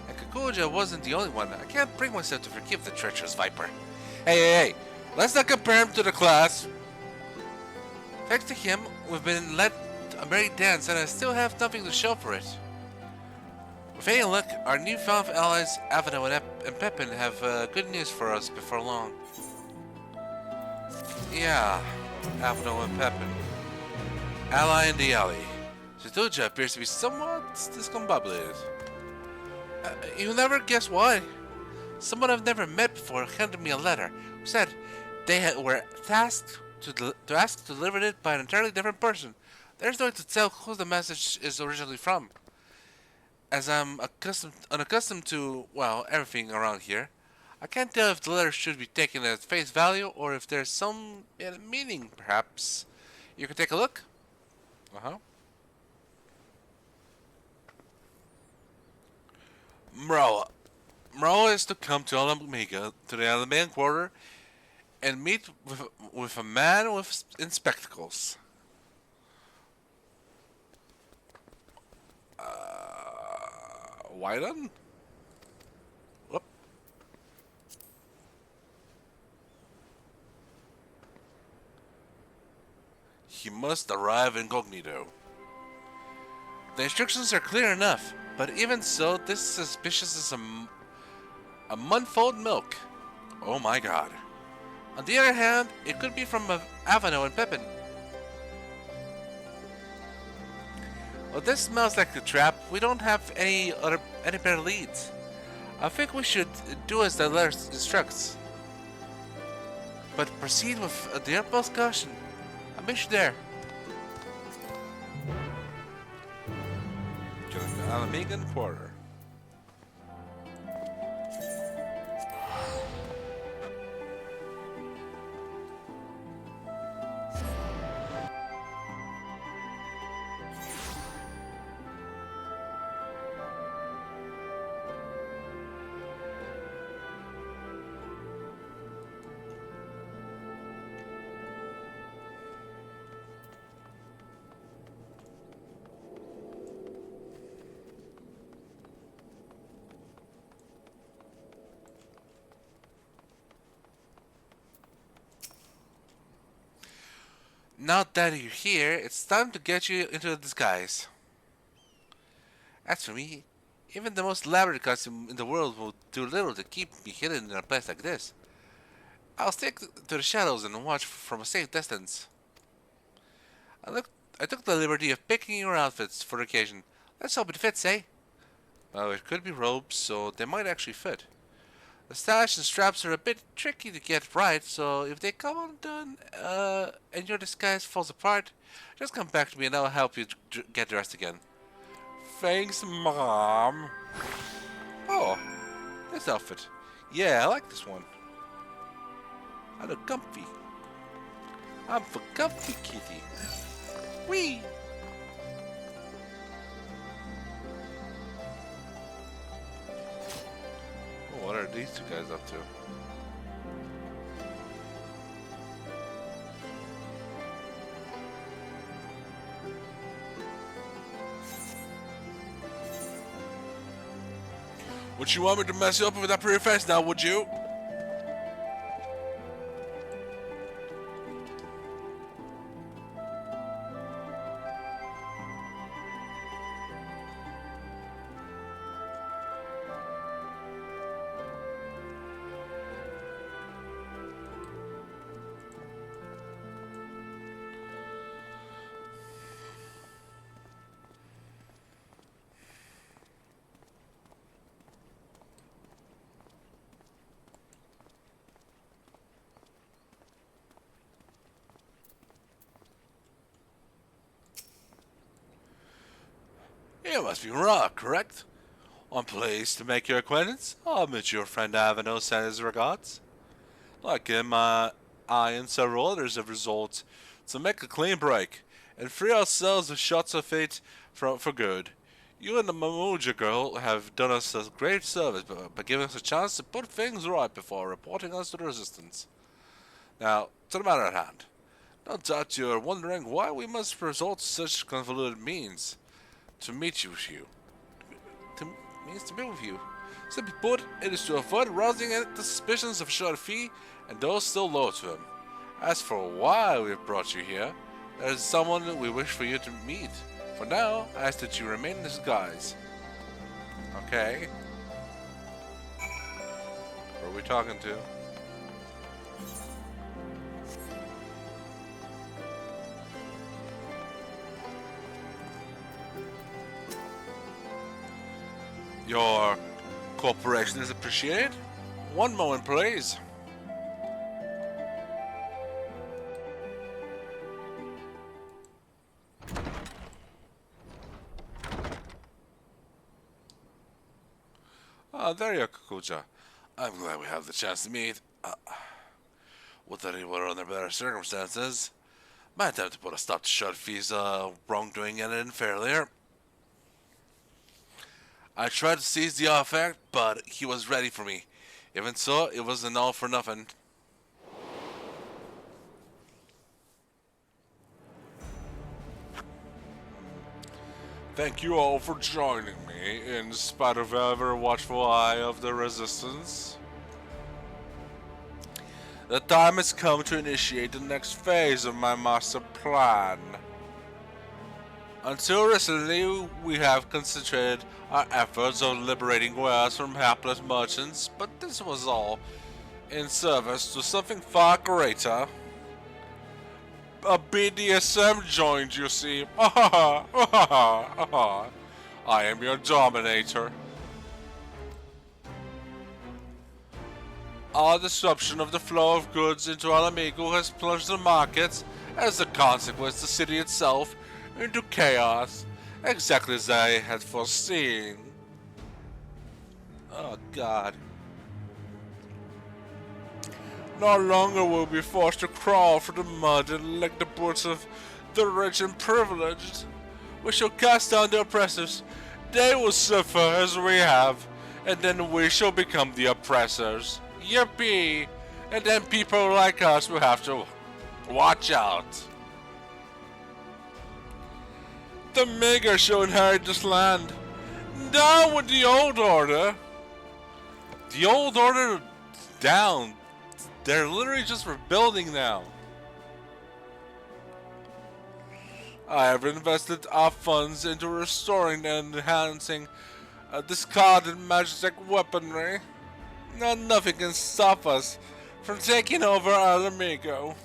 And Ceetol Ja wasn't the only one. I can't bring myself to forgive the treacherous viper. Hey! Let's not compare him to the class. Thanks to him, we've been led a merry dance, and I still have nothing to show for it. With any luck, our newfound allies, Avano and Pepin, have good news for us before long. Yeah, Avano and Pepin. Ally in the alley. Ceetol Ja appears to be somewhat discombobulated. You'll never guess why. Someone I've never met before handed me a letter who said they were tasked to ask to deliver it by an entirely different person. There's no way to tell who the message is originally from. As I'm unaccustomed to, well, everything around here, I can't tell if the letter should be taken at face value or if there's some meaning, perhaps. You can take a look? Mrawa'a. Mrawa'a is to come to Ala Mhigo, to the Ala quarter, and meet with a man in spectacles. Why then? Whoop. He must arrive incognito. The instructions are clear enough, but even so, this is suspicious as a month-old milk. Oh my god. On the other hand, it could be from Avano and Pepin. Well, this smells like a trap. We don't have any better leads. I think we should do as the letter instructs. But proceed with the utmost caution. I'll meet you there. Ala Mhigo quarter. Now that you're here, it's time to get you into a disguise. As for me, even the most elaborate costume in the world will do little to keep me hidden in a place like this. I'll stick to the shadows and watch from a safe distance. I took the liberty of picking your outfits for the occasion. Let's hope it fits, eh? Oh, it could be robes, so they might actually fit. The stash and straps are a bit tricky to get right, so if they come undone, and your disguise falls apart, just come back to me and I'll help you get dressed again. Thanks, Mom. Oh, this outfit. Yeah, I like this one. I look comfy. I'm for comfy kitty. Whee! Oh, what are these two guys up to? Would you want me to mess you up with that pretty face now, would you? You must be Mrawa'a, correct? I'm pleased to make your acquaintance. I'll meet your friend Avano send his regards. Like him, I and several others have resolved to make a clean break and free ourselves of shots of fate for good. You and the Mamuja girl have done us a great service by giving us a chance to put things right before reporting us to the Resistance. Now, to the matter at hand. No doubt you are wondering why we must resort to such convoluted means to meet you with you. Means to meet with you. Simply put, it is to avoid rousing the suspicions of XIV and those still loyal to him. As for why we have brought you here, there is someone we wish for you to meet. For now, I ask that you remain in disguise. Okay. Who are we talking to? Your cooperation is appreciated. One moment, please. Ah, there you are, Kaiju-Z. I'm glad we have the chance to meet. Would that it were under better circumstances. My attempt to put a stop to XIV's wrongdoing ended unfairly. I tried to seize the artifact, but he was ready for me. Even so, it was an all for nothing. Thank you all for joining me, in spite of ever watchful eye of the Resistance. The time has come to initiate the next phase of my master plan. Until recently, we have concentrated our efforts on liberating wares from hapless merchants, but this was all in service to something far greater. A BDSM joined, you see. I am your dominator. Our disruption of the flow of goods into Ala Mhigo has plunged the markets, as a consequence the city itself, into chaos, exactly as I had foreseen. Oh God. No longer will we be forced to crawl through the mud and lick the boots of the rich and privileged. We shall cast down the oppressors. They will suffer as we have, and then we shall become the oppressors. Yippee! And then people like us will have to watch out. The Mhigo shall inherit this land. Down with the old order. The old order down. They're literally just rebuilding now. I have invested our funds into restoring and enhancing discarded magic weaponry. Now nothing can stop us from taking over Ala Mhigo.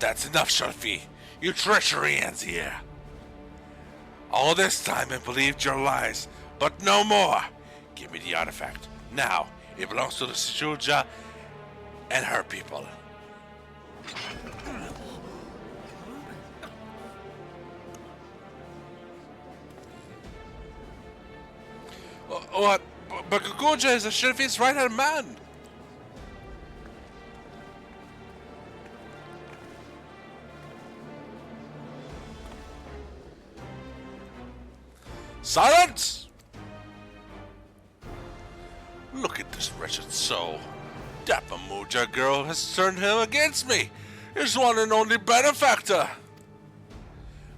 That's enough, Sharfi. You treachery ends here. All this time I believed your lies, but no more. Give me the artifact. Now, it belongs to the Ceetol Ja and her people. What? But Kaiju-Z is a Sharfi's right-hand man. Silence! Look at this wretched soul. That Mhigo girl has turned him against me, his one and only benefactor.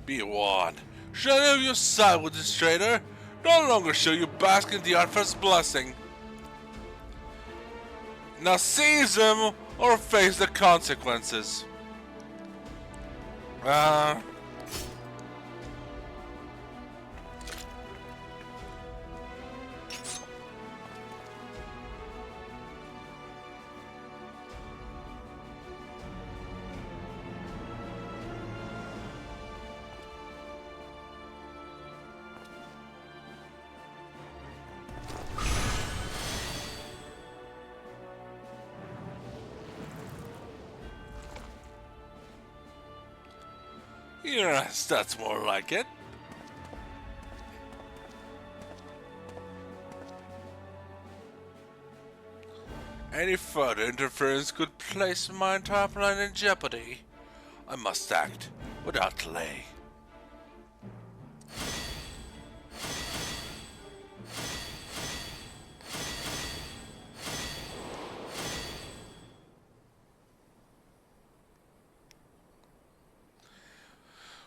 Be warned, should any of you side with this traitor, no longer shall you bask in the artifict's blessing. Now seize him or face the consequences. Yes, that's more like it. Any further interference could place my entire plan in jeopardy. I must act without delay.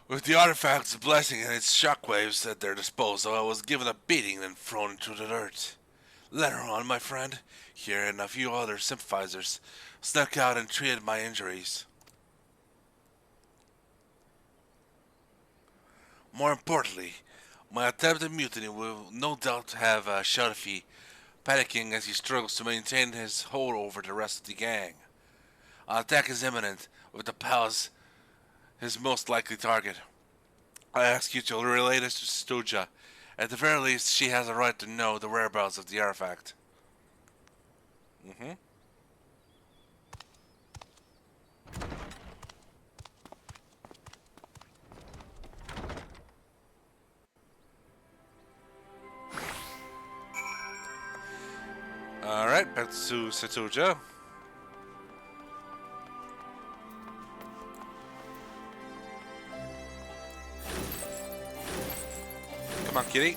With the artifact's blessing and its shockwaves at their disposal, I was given a beating and thrown into the dirt. Later on, my friend, here and a few other sympathizers, snuck out and treated my injuries. More importantly, my attempted mutiny will no doubt have Sharfi panicking as he struggles to maintain his hold over the rest of the gang. An attack is imminent, with the palace his most likely target. I ask you to relay this to Ceetol Ja. At the very least, she has a right to know the whereabouts of the artifact. Alright, back to Ceetol Ja. Come on, kitty.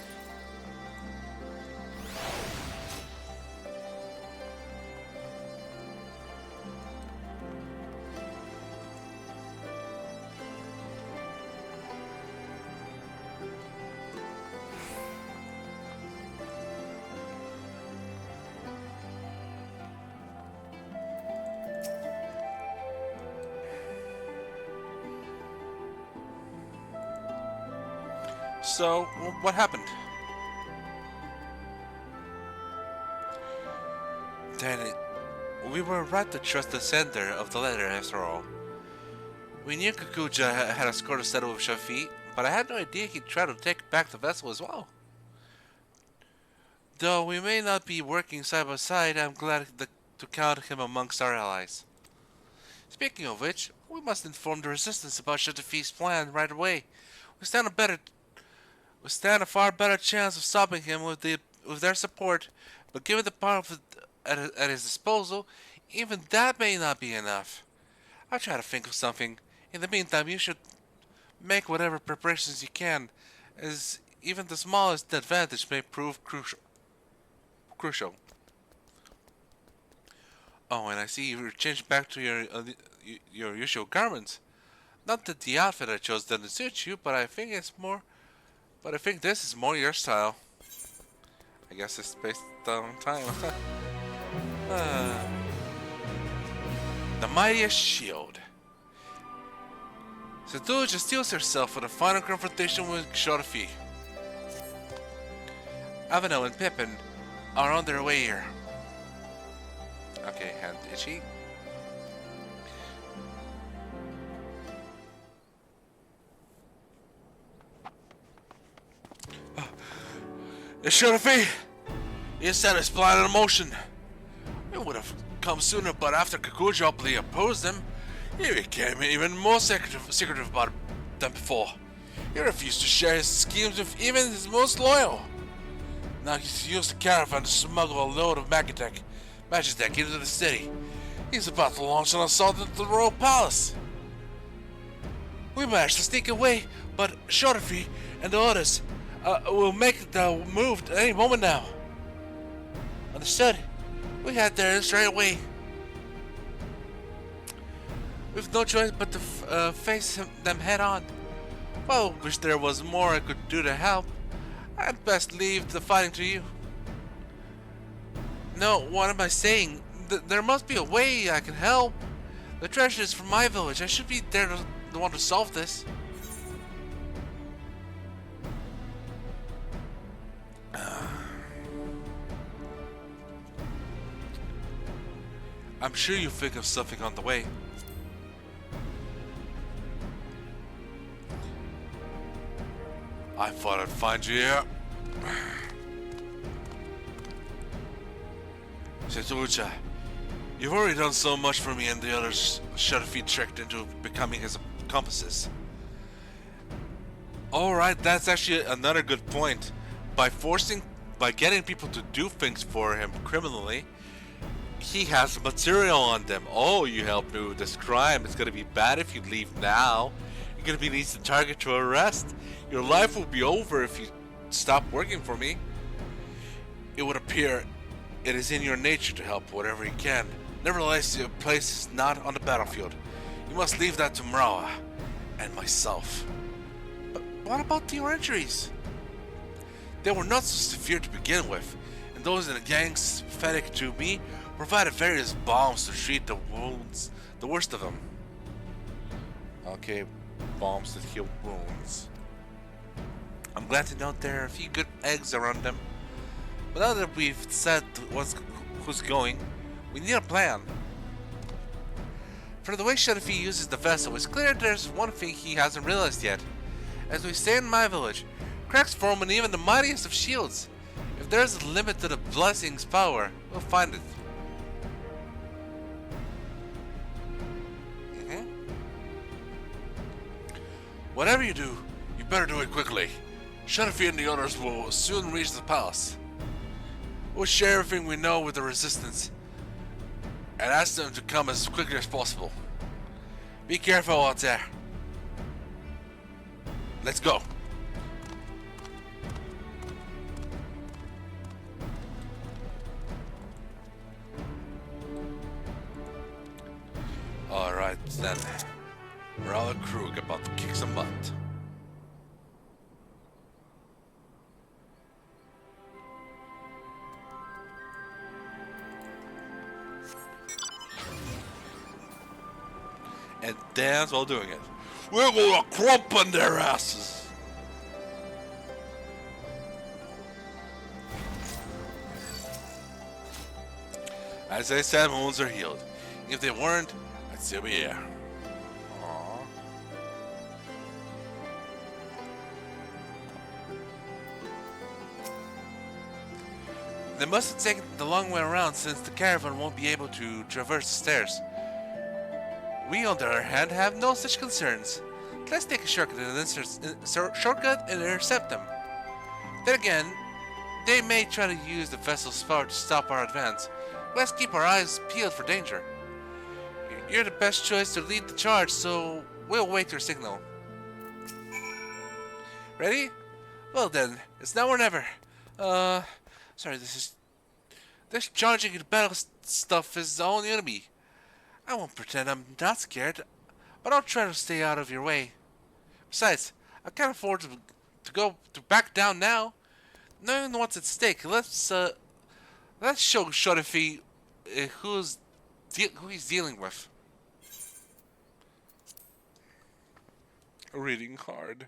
So, what happened? Damn it. We were right to trust the sender of the letter after all. We knew Kaiju-Z had a score to settle with Shafi, but I had no idea he'd try to take back the vessel as well. Though we may not be working side by side, I'm glad to count him amongst our allies. Speaking of which, we must inform the Resistance about Shafi's plan right away. We stand a far better chance of stopping him with their support, but given the power at his disposal, even that may not be enough. I'll try to think of something. In the meantime, you should make whatever preparations you can, as even the smallest advantage may prove crucial. Oh, and I see you're changed back to your usual garments. Not that the outfit I chose doesn't suit you, but I think this is more your style. I guess it's based on time. The mightiest shield. Ceetol Ja steels herself for the final confrontation with Sharfi. Aveno and Pippin are on their way here. Okay, hand itchy. It should be. He said his plan in motion. It would have come sooner, but after Kaiju openly opposed him, he became even more secretive about than before. He refused to share his schemes with even his most loyal. Now he's used the caravan to smuggle a load of Magitech into the city. He's about to launch an assault into the royal palace. We managed to sneak away, but Shodafi and the others will make the move any moment now. Understood. We head there straight away. We've no choice but to face them head on. Well, wish there was more I could do to help. I'd best leave the fighting to you. No, what am I saying? There must be a way I can help. The treasure is from my village. I should be there the one to solve this. I'm sure you'll think of something on the way. I thought I'd find you here. Ceetol Ja, you've already done so much for me, and the others should have been tricked into becoming his accomplices. Alright, that's actually another good point. By getting people to do things for him criminally, he has material on them. Oh, you helped me with this crime. It's gonna be bad if you leave now. You're gonna be an easy target to arrest. Your life will be over if you stop working for me. It would appear it is in your nature to help whatever you can. Nevertheless, your place is not on the battlefield. You must leave that to Mrawa'a and myself. But what about your injuries? They were not so severe to begin with, and those in the gang sympathetic to me provided various bombs to treat the wounds, the worst of them. Okay, bombs that heal wounds. I'm glad to note there are a few good eggs around them. But now that we've said who's going, we need a plan. From the way Shodafi uses the vessel, it's clear there's one thing he hasn't realized yet. As we say in my village, cracks form in even the mightiest of shields. If there's a limit to the blessing's power, we'll find it. Whatever you do, you better do it quickly. Shodafi and the others will soon reach the palace. We'll share everything we know with the Resistance and ask them to come as quickly as possible. Be careful out there. Let's go. Alright then. Mrawa'a Kruug about to kick some butt. And dance while doing it. We're gonna crump on their asses. As I said, wounds are healed. If they weren't, I'd still be here. Aww. They must have taken the long way around, since the caravan won't be able to traverse the stairs. We, on the other hand, have no such concerns. Let's take a shortcut and intercept them. Then again, they may try to use the vessel's power to stop our advance. Let's keep our eyes peeled for danger. You're the best choice to lead the charge, so we'll wait your signal. Ready? Well then, it's now or never. Sorry, this charging into battle stuff is the only enemy. I won't pretend I'm not scared, but I'll try to stay out of your way. Besides, I can't afford to back down now. Knowing what's at stake, let's show Shodafi who he's dealing with. A reading card.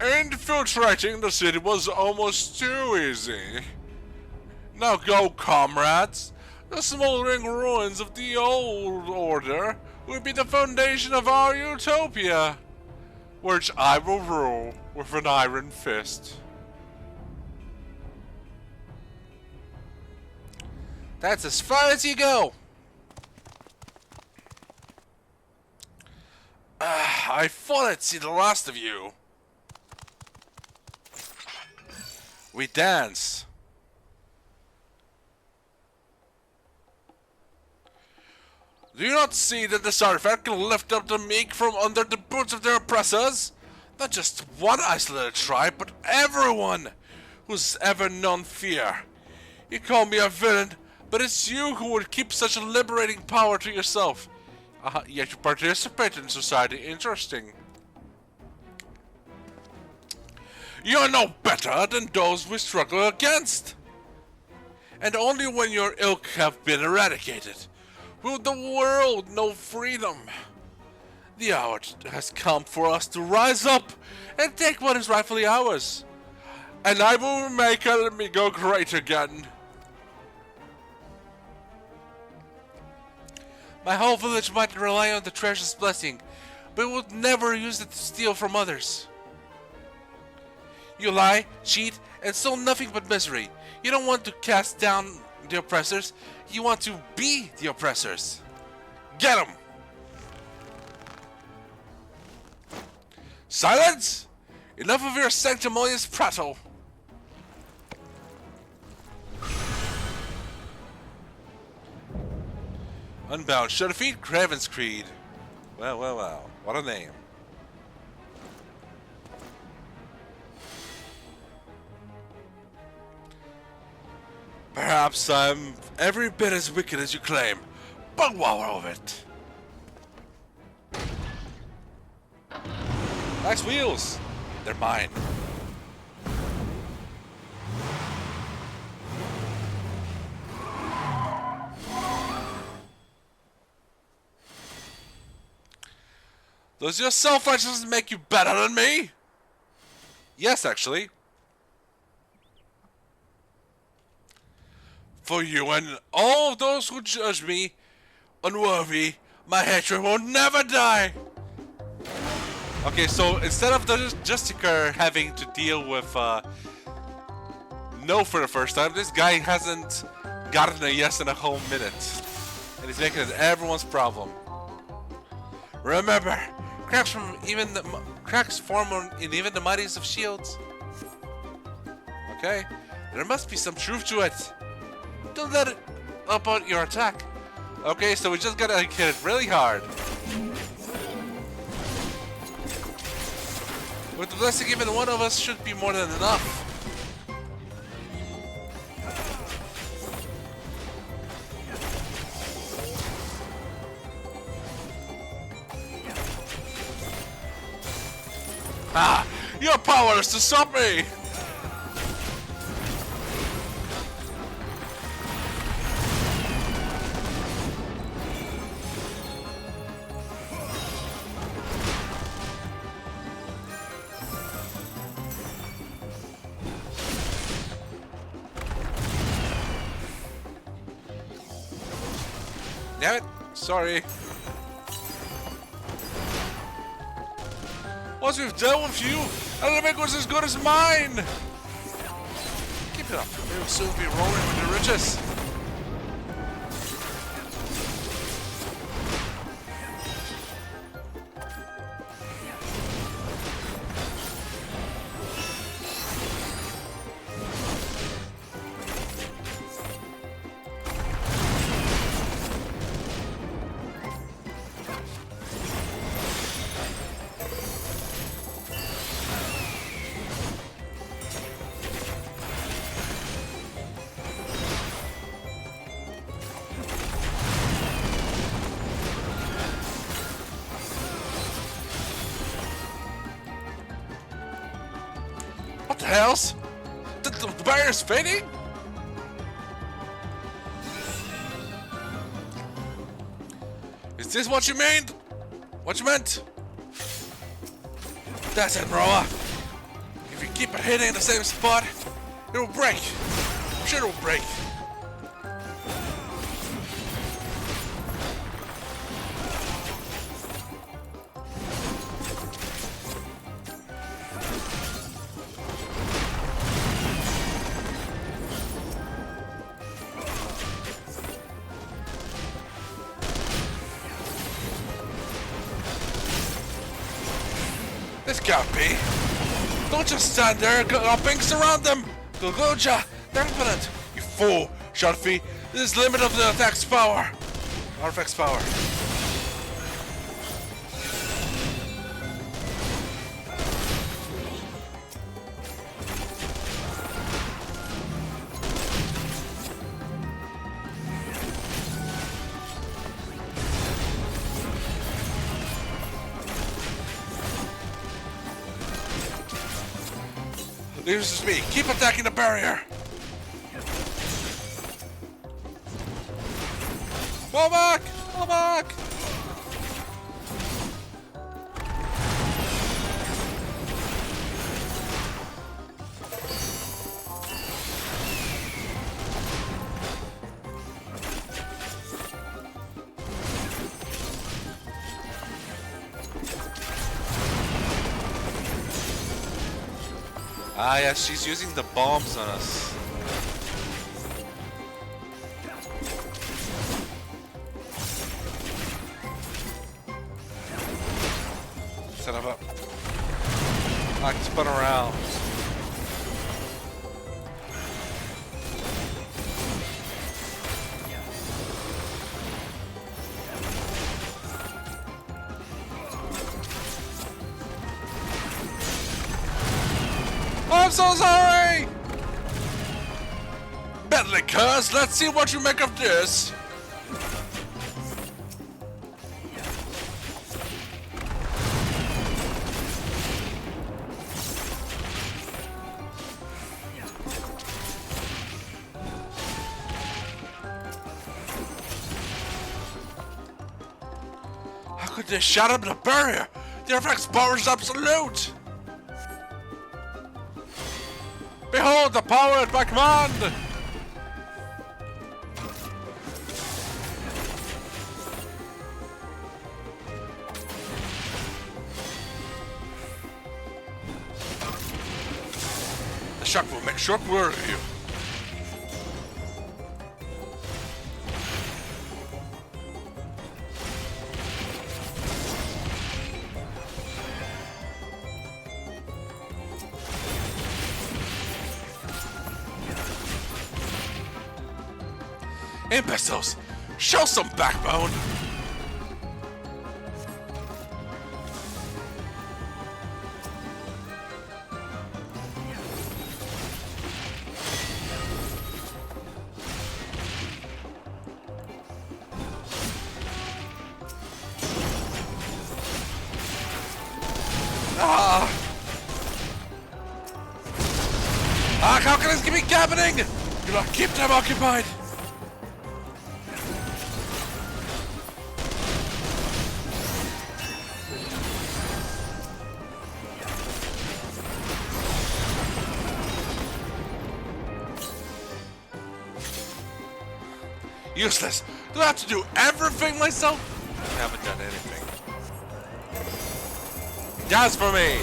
Infiltrating the city was almost too easy. Now go, comrades. The smoldering ruins of the old order will be the foundation of our utopia, which I will rule with an iron fist. That's as far as you go. I thought I'd see the last of you. We dance. Do you not see that this artifact can lift up the meek from under the boots of their oppressors? Not just one isolated tribe, but everyone who's ever known fear. You call me a villain, but it's you who would keep such a liberating power to yourself. Yet you participate in society. Interesting. You're no better than those we struggle against. And only when your ilk have been eradicated will the world know freedom. The hour has come for us to rise up and take what is rightfully ours. And I will make Ala Mhigo great again. My whole village might rely on the treasure's blessing, but would never use it to steal from others. You lie, cheat, and sow nothing but misery. You don't want to cast down the oppressors, you want to be the oppressors. Get 'em! Silence! Enough of your sanctimonious prattle! Unbound, shall defeat Craven's Creed. Well, well, well. What a name. Perhaps I'm every bit as wicked as you claim, but wow of it. Nice wheels. They're mine. Does your self-righteousness make you better than me? Yes, actually. For you and all of those who judge me unworthy, my hatred will never die. Okay, so instead of the Justicar having to deal with no for the first time, this guy hasn't gotten a yes in a whole minute. And he's making it everyone's problem. Remember, cracks form in even the mightiest of shields. Okay, there must be some truth to it. Don't let it up on your attack. Okay, so we just gotta hit it really hard. With the blessing given one of us should be more than enough. Ah! You're powerless to stop me! Damn it! Sorry. Once we've dealt with you, Ala Mhigo's as good as mine! Keep it up. We will soon be rolling with the riches. What the hell's? The barrier's fading? Is this what you mean? What you meant? That's it, Mrawa'a. If you keep it hitting in the same spot, it'll break. I'm sure it'll break. This can't be. Don't just stand there galloping, surround them! Ceetol Ja, they're Repugnant! You fool, XIV! This is the limit of the attack's power! Artifact's power. Leave this to me. Keep attacking the barrier. Fall back! Fall back! Ah, yeah, she's using the bombs on us. Set up. I can spin around. I'm so sorry! Bentley curse, let's see what you make of this! How could they shut up the barrier? The artifact's power is absolute! Behold the power at my command! The shock will make short work of you. Imbeciles! Show some backbone! Ah! Ah, how can this keep happening? Do not keep them occupied! Useless. Do I have to do everything myself? I haven't done anything. Dance for me!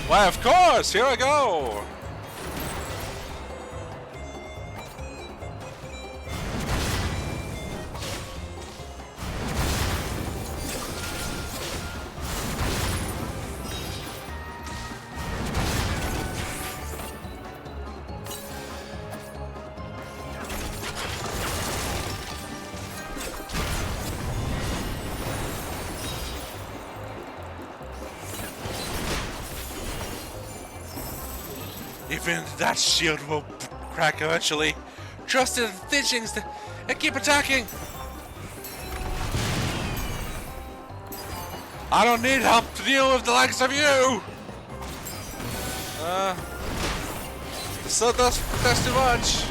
Why, of course! Here I go! Even that shield will crack eventually. Trust in the teachings and keep attacking. I don't need help to deal with the likes of you. So that's too much.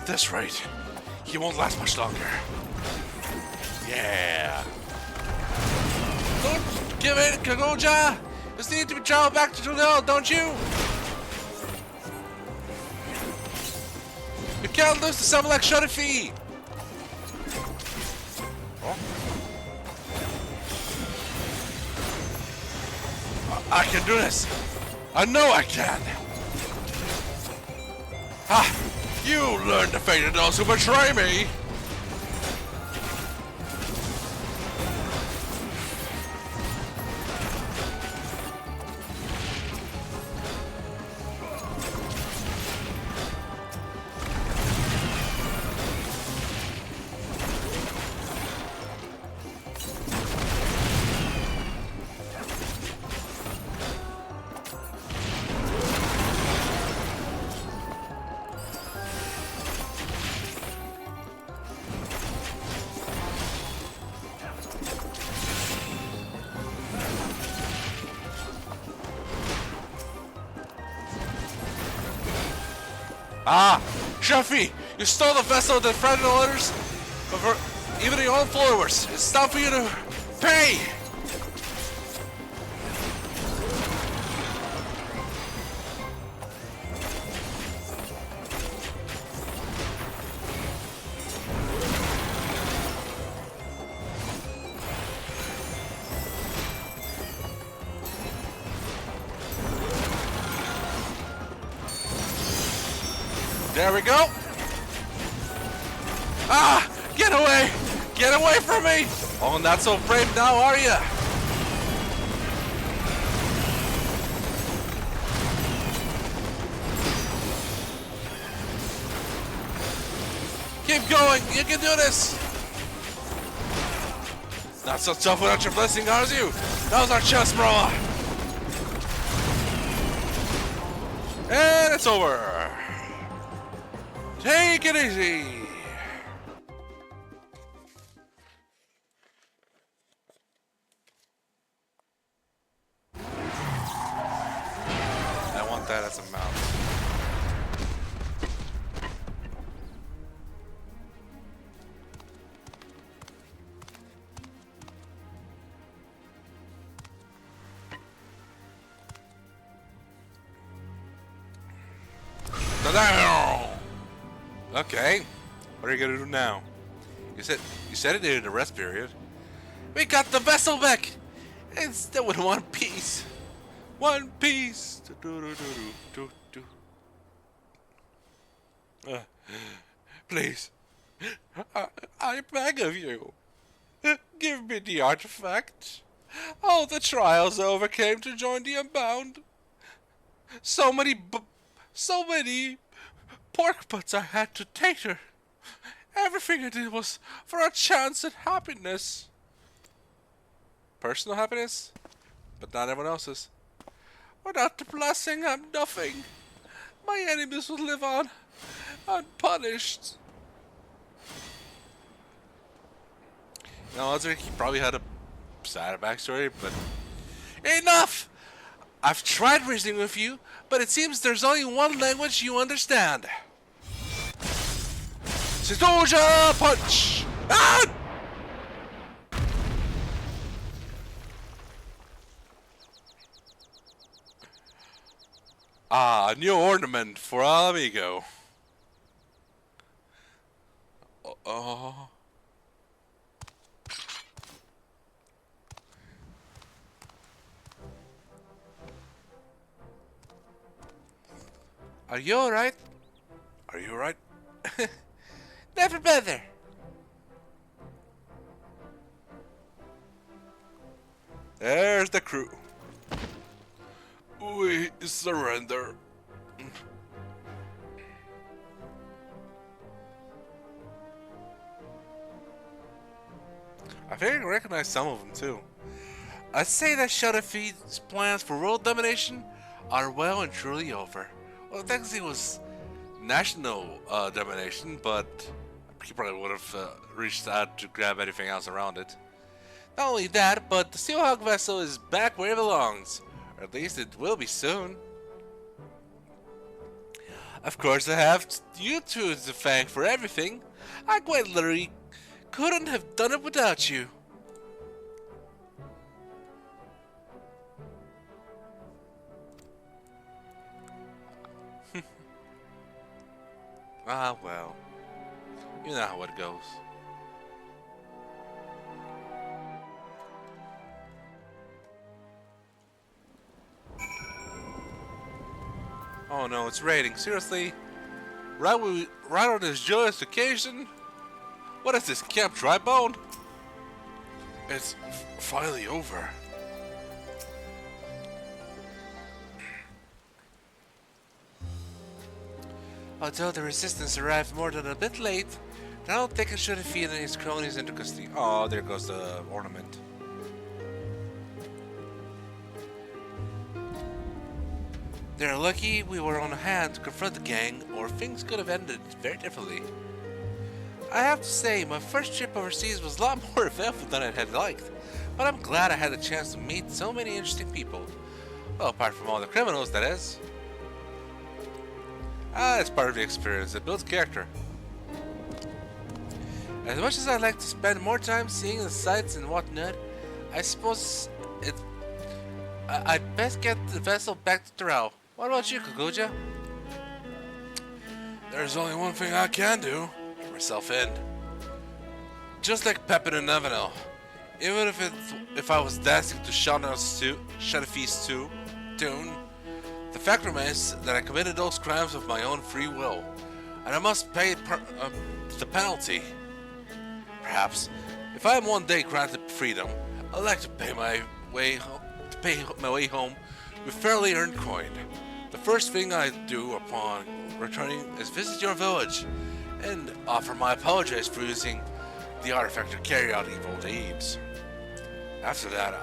At this rate, he won't last much longer. Yeah. Don't give in, Ceetol Ja! You need to be traveled back to Tunnel, don't you? You can't lose to someone like XIV! Oh. I can do this! I know I can! Ha! You learn to fate of those who betray me! Ah! XIV! You stole the vessel that frightened the others? Even your own followers! It's time for you to pay! There we go! Ah! Get away! Get away from me! Oh, not so brave now, are ya? Keep going! You can do this! Not so tough without your blessing, are you? That was our chance, Mrawa'a! And it's over! Take it easy! I want that as a mount. Okay, what are you gonna do now? You said it needed a rest period. We got the vessel back! And still in one piece. One piece. Please, I beg of you, give me the artifact. All the trials I overcame to join the Unbound. So many pork butts I had to tater. Everything I did was for a chance at happiness. Personal happiness, but not everyone else's. Without the blessing, I'm nothing. My enemies will live on, unpunished. He probably had a sad backstory, but enough! I've tried reasoning with you, but it seems there's only one language you understand. Ceetol Ja punch! Ah! Ah, a new ornament for Ala Mhigo. Oh. Are you alright? Are you alright? Never better. There's the crew. We surrender. I think I recognize some of them too. I'd say that XIV's plans for world domination are well and truly over. Well, technically it was national domination, but he probably would have reached out to grab anything else around it. Not only that, but the Steelhog Vessel is back where it belongs. Or at least it will be soon. Of course, I have you two to thank for everything. I quite literally couldn't have done it without you. Ah, well. You know how it goes. Oh no, it's raining. Seriously? Right on this joyous occasion? What is this, Camp Drybone? It's finally over. Although the Resistance arrived more than a bit late, I don't think I should have feeding his cronies into custody. Oh, there goes the ornament. They're lucky we were on hand to confront the gang, or things could have ended very differently. I have to say, my first trip overseas was a lot more eventful than I had liked, but I'm glad I had a chance to meet so many interesting people. Well, apart from all the criminals, that is. It's part of the experience. It builds character. As much as I'd like to spend more time seeing the sights and whatnot, I suppose I'd best get the vessel back to Dawntrail. What about you, Kaiju-Z? There's only one thing I can do. Get myself in. Just like Pepin and Nevino. Even if I was dancing to Shadowfeast's tune, the fact remains that I committed those crimes of my own free will, and I must pay the penalty. Perhaps, if I am one day granted freedom, I'd like to pay my way home with fairly earned coin. The first thing I do upon returning is visit your village and offer my apologies for using the artifact to carry out evil deeds. After that,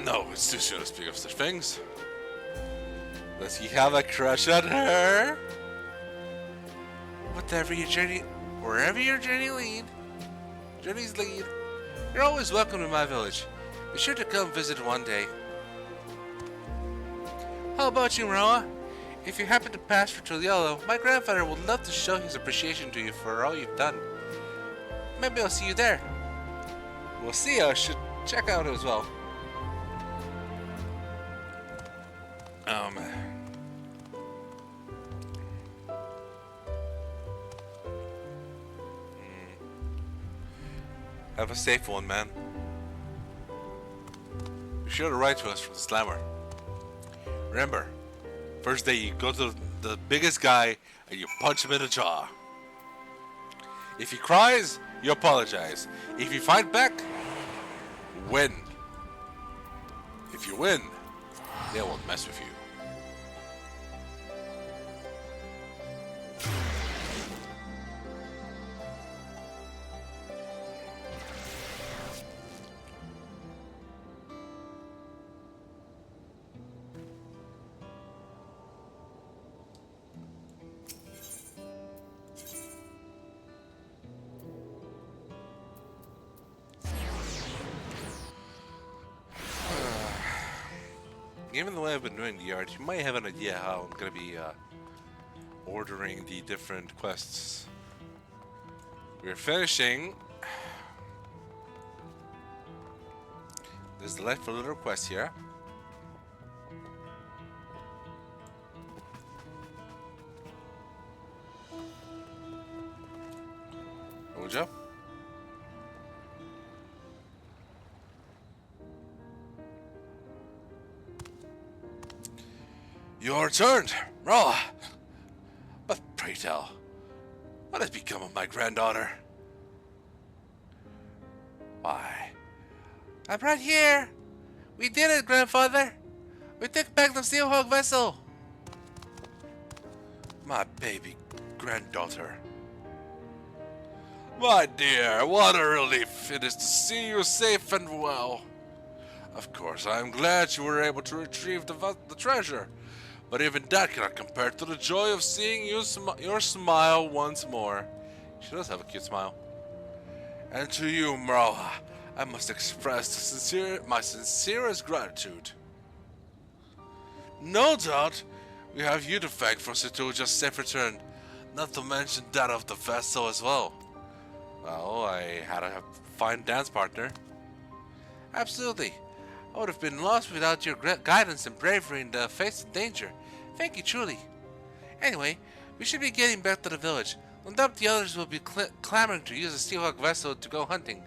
no, it's too soon to speak of such things. Does he have a crush on her? Wherever your journeys lead, you're always welcome in my village. Be sure to come visit one day. How about you, Mrawa'a? If you happen to pass for Tuliolo, my grandfather would love to show his appreciation to you for all you've done. Maybe I'll see you there. We'll see. I should check out as well. Have a safe one, man. Be sure to write to us from the slammer. Remember, first day you go to the biggest guy and you punch him in the jaw. If he cries, you apologize. If you fight back, win. If you win, they won't mess with you. Given the way I've been doing the art, you might have an idea how I'm going to be ordering the different quests. We're finishing. There's the delightful little quest here. Ojo. You are returned, Mrawa'a. But pray tell, what has become of my granddaughter? Why, I'm right here. We did it, grandfather. We took back the Steelhog Vessel. My baby granddaughter. My dear, what a relief it is to see you safe and well. Of course, I am glad you were able to retrieve the treasure. But even that cannot compare to the joy of seeing your smile once more. She does have a cute smile. And to you, Mrawa'a, I must express my sincerest gratitude. No doubt. We have you to thank for Ceetol Ja's safe return, not to mention that of the vessel as well. Well, I had a fine dance partner. Absolutely. I would have been lost without your guidance and bravery in the face of danger. Thank you truly. Anyway, we should be getting back to the village. No doubt the others will be clamoring to use the Steelhog Vessel to go hunting.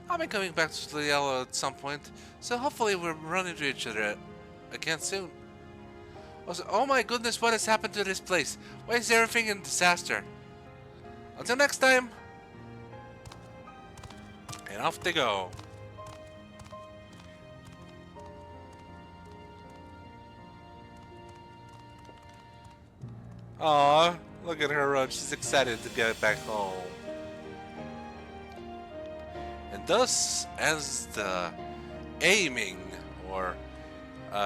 I'll be coming back to Steelhog at some point, so hopefully we'll run into each other again soon. Also, oh my goodness, what has happened to this place? Why is everything in disaster? Until next time! And off they go. Aw, look at her run. She's excited to get back home. And thus ends the aiming or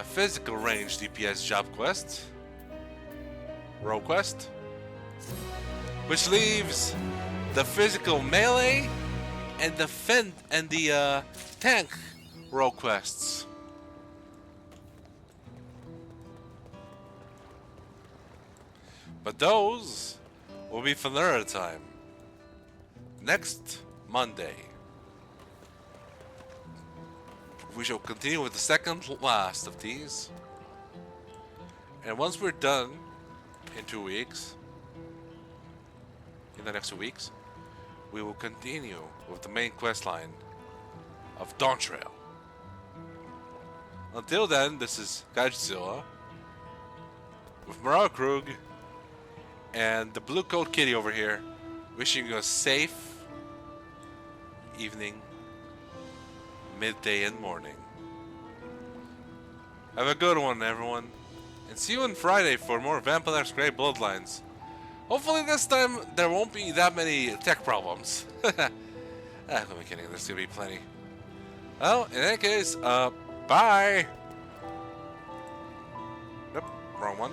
physical range DPS job quest. Role quest. Which leaves the physical melee and the tank role quests. But those will be for another time. Next Monday. We shall continue with the second last of these. And once we're done in 2 weeks, in the next 2 weeks, we will continue with the main quest line of Dawntrail. Until then, this is Kaiju-Z with Mrawa'a Kruug and the blue coat kitty over here, wishing you a safe evening, midday, and morning. Have a good one, everyone, and see you on Friday for more Vampire's Grey Bloodlines. Hopefully this time there won't be that many tech problems. I'm kidding, there's gonna be plenty. Well, in any case, bye! Nope, wrong one.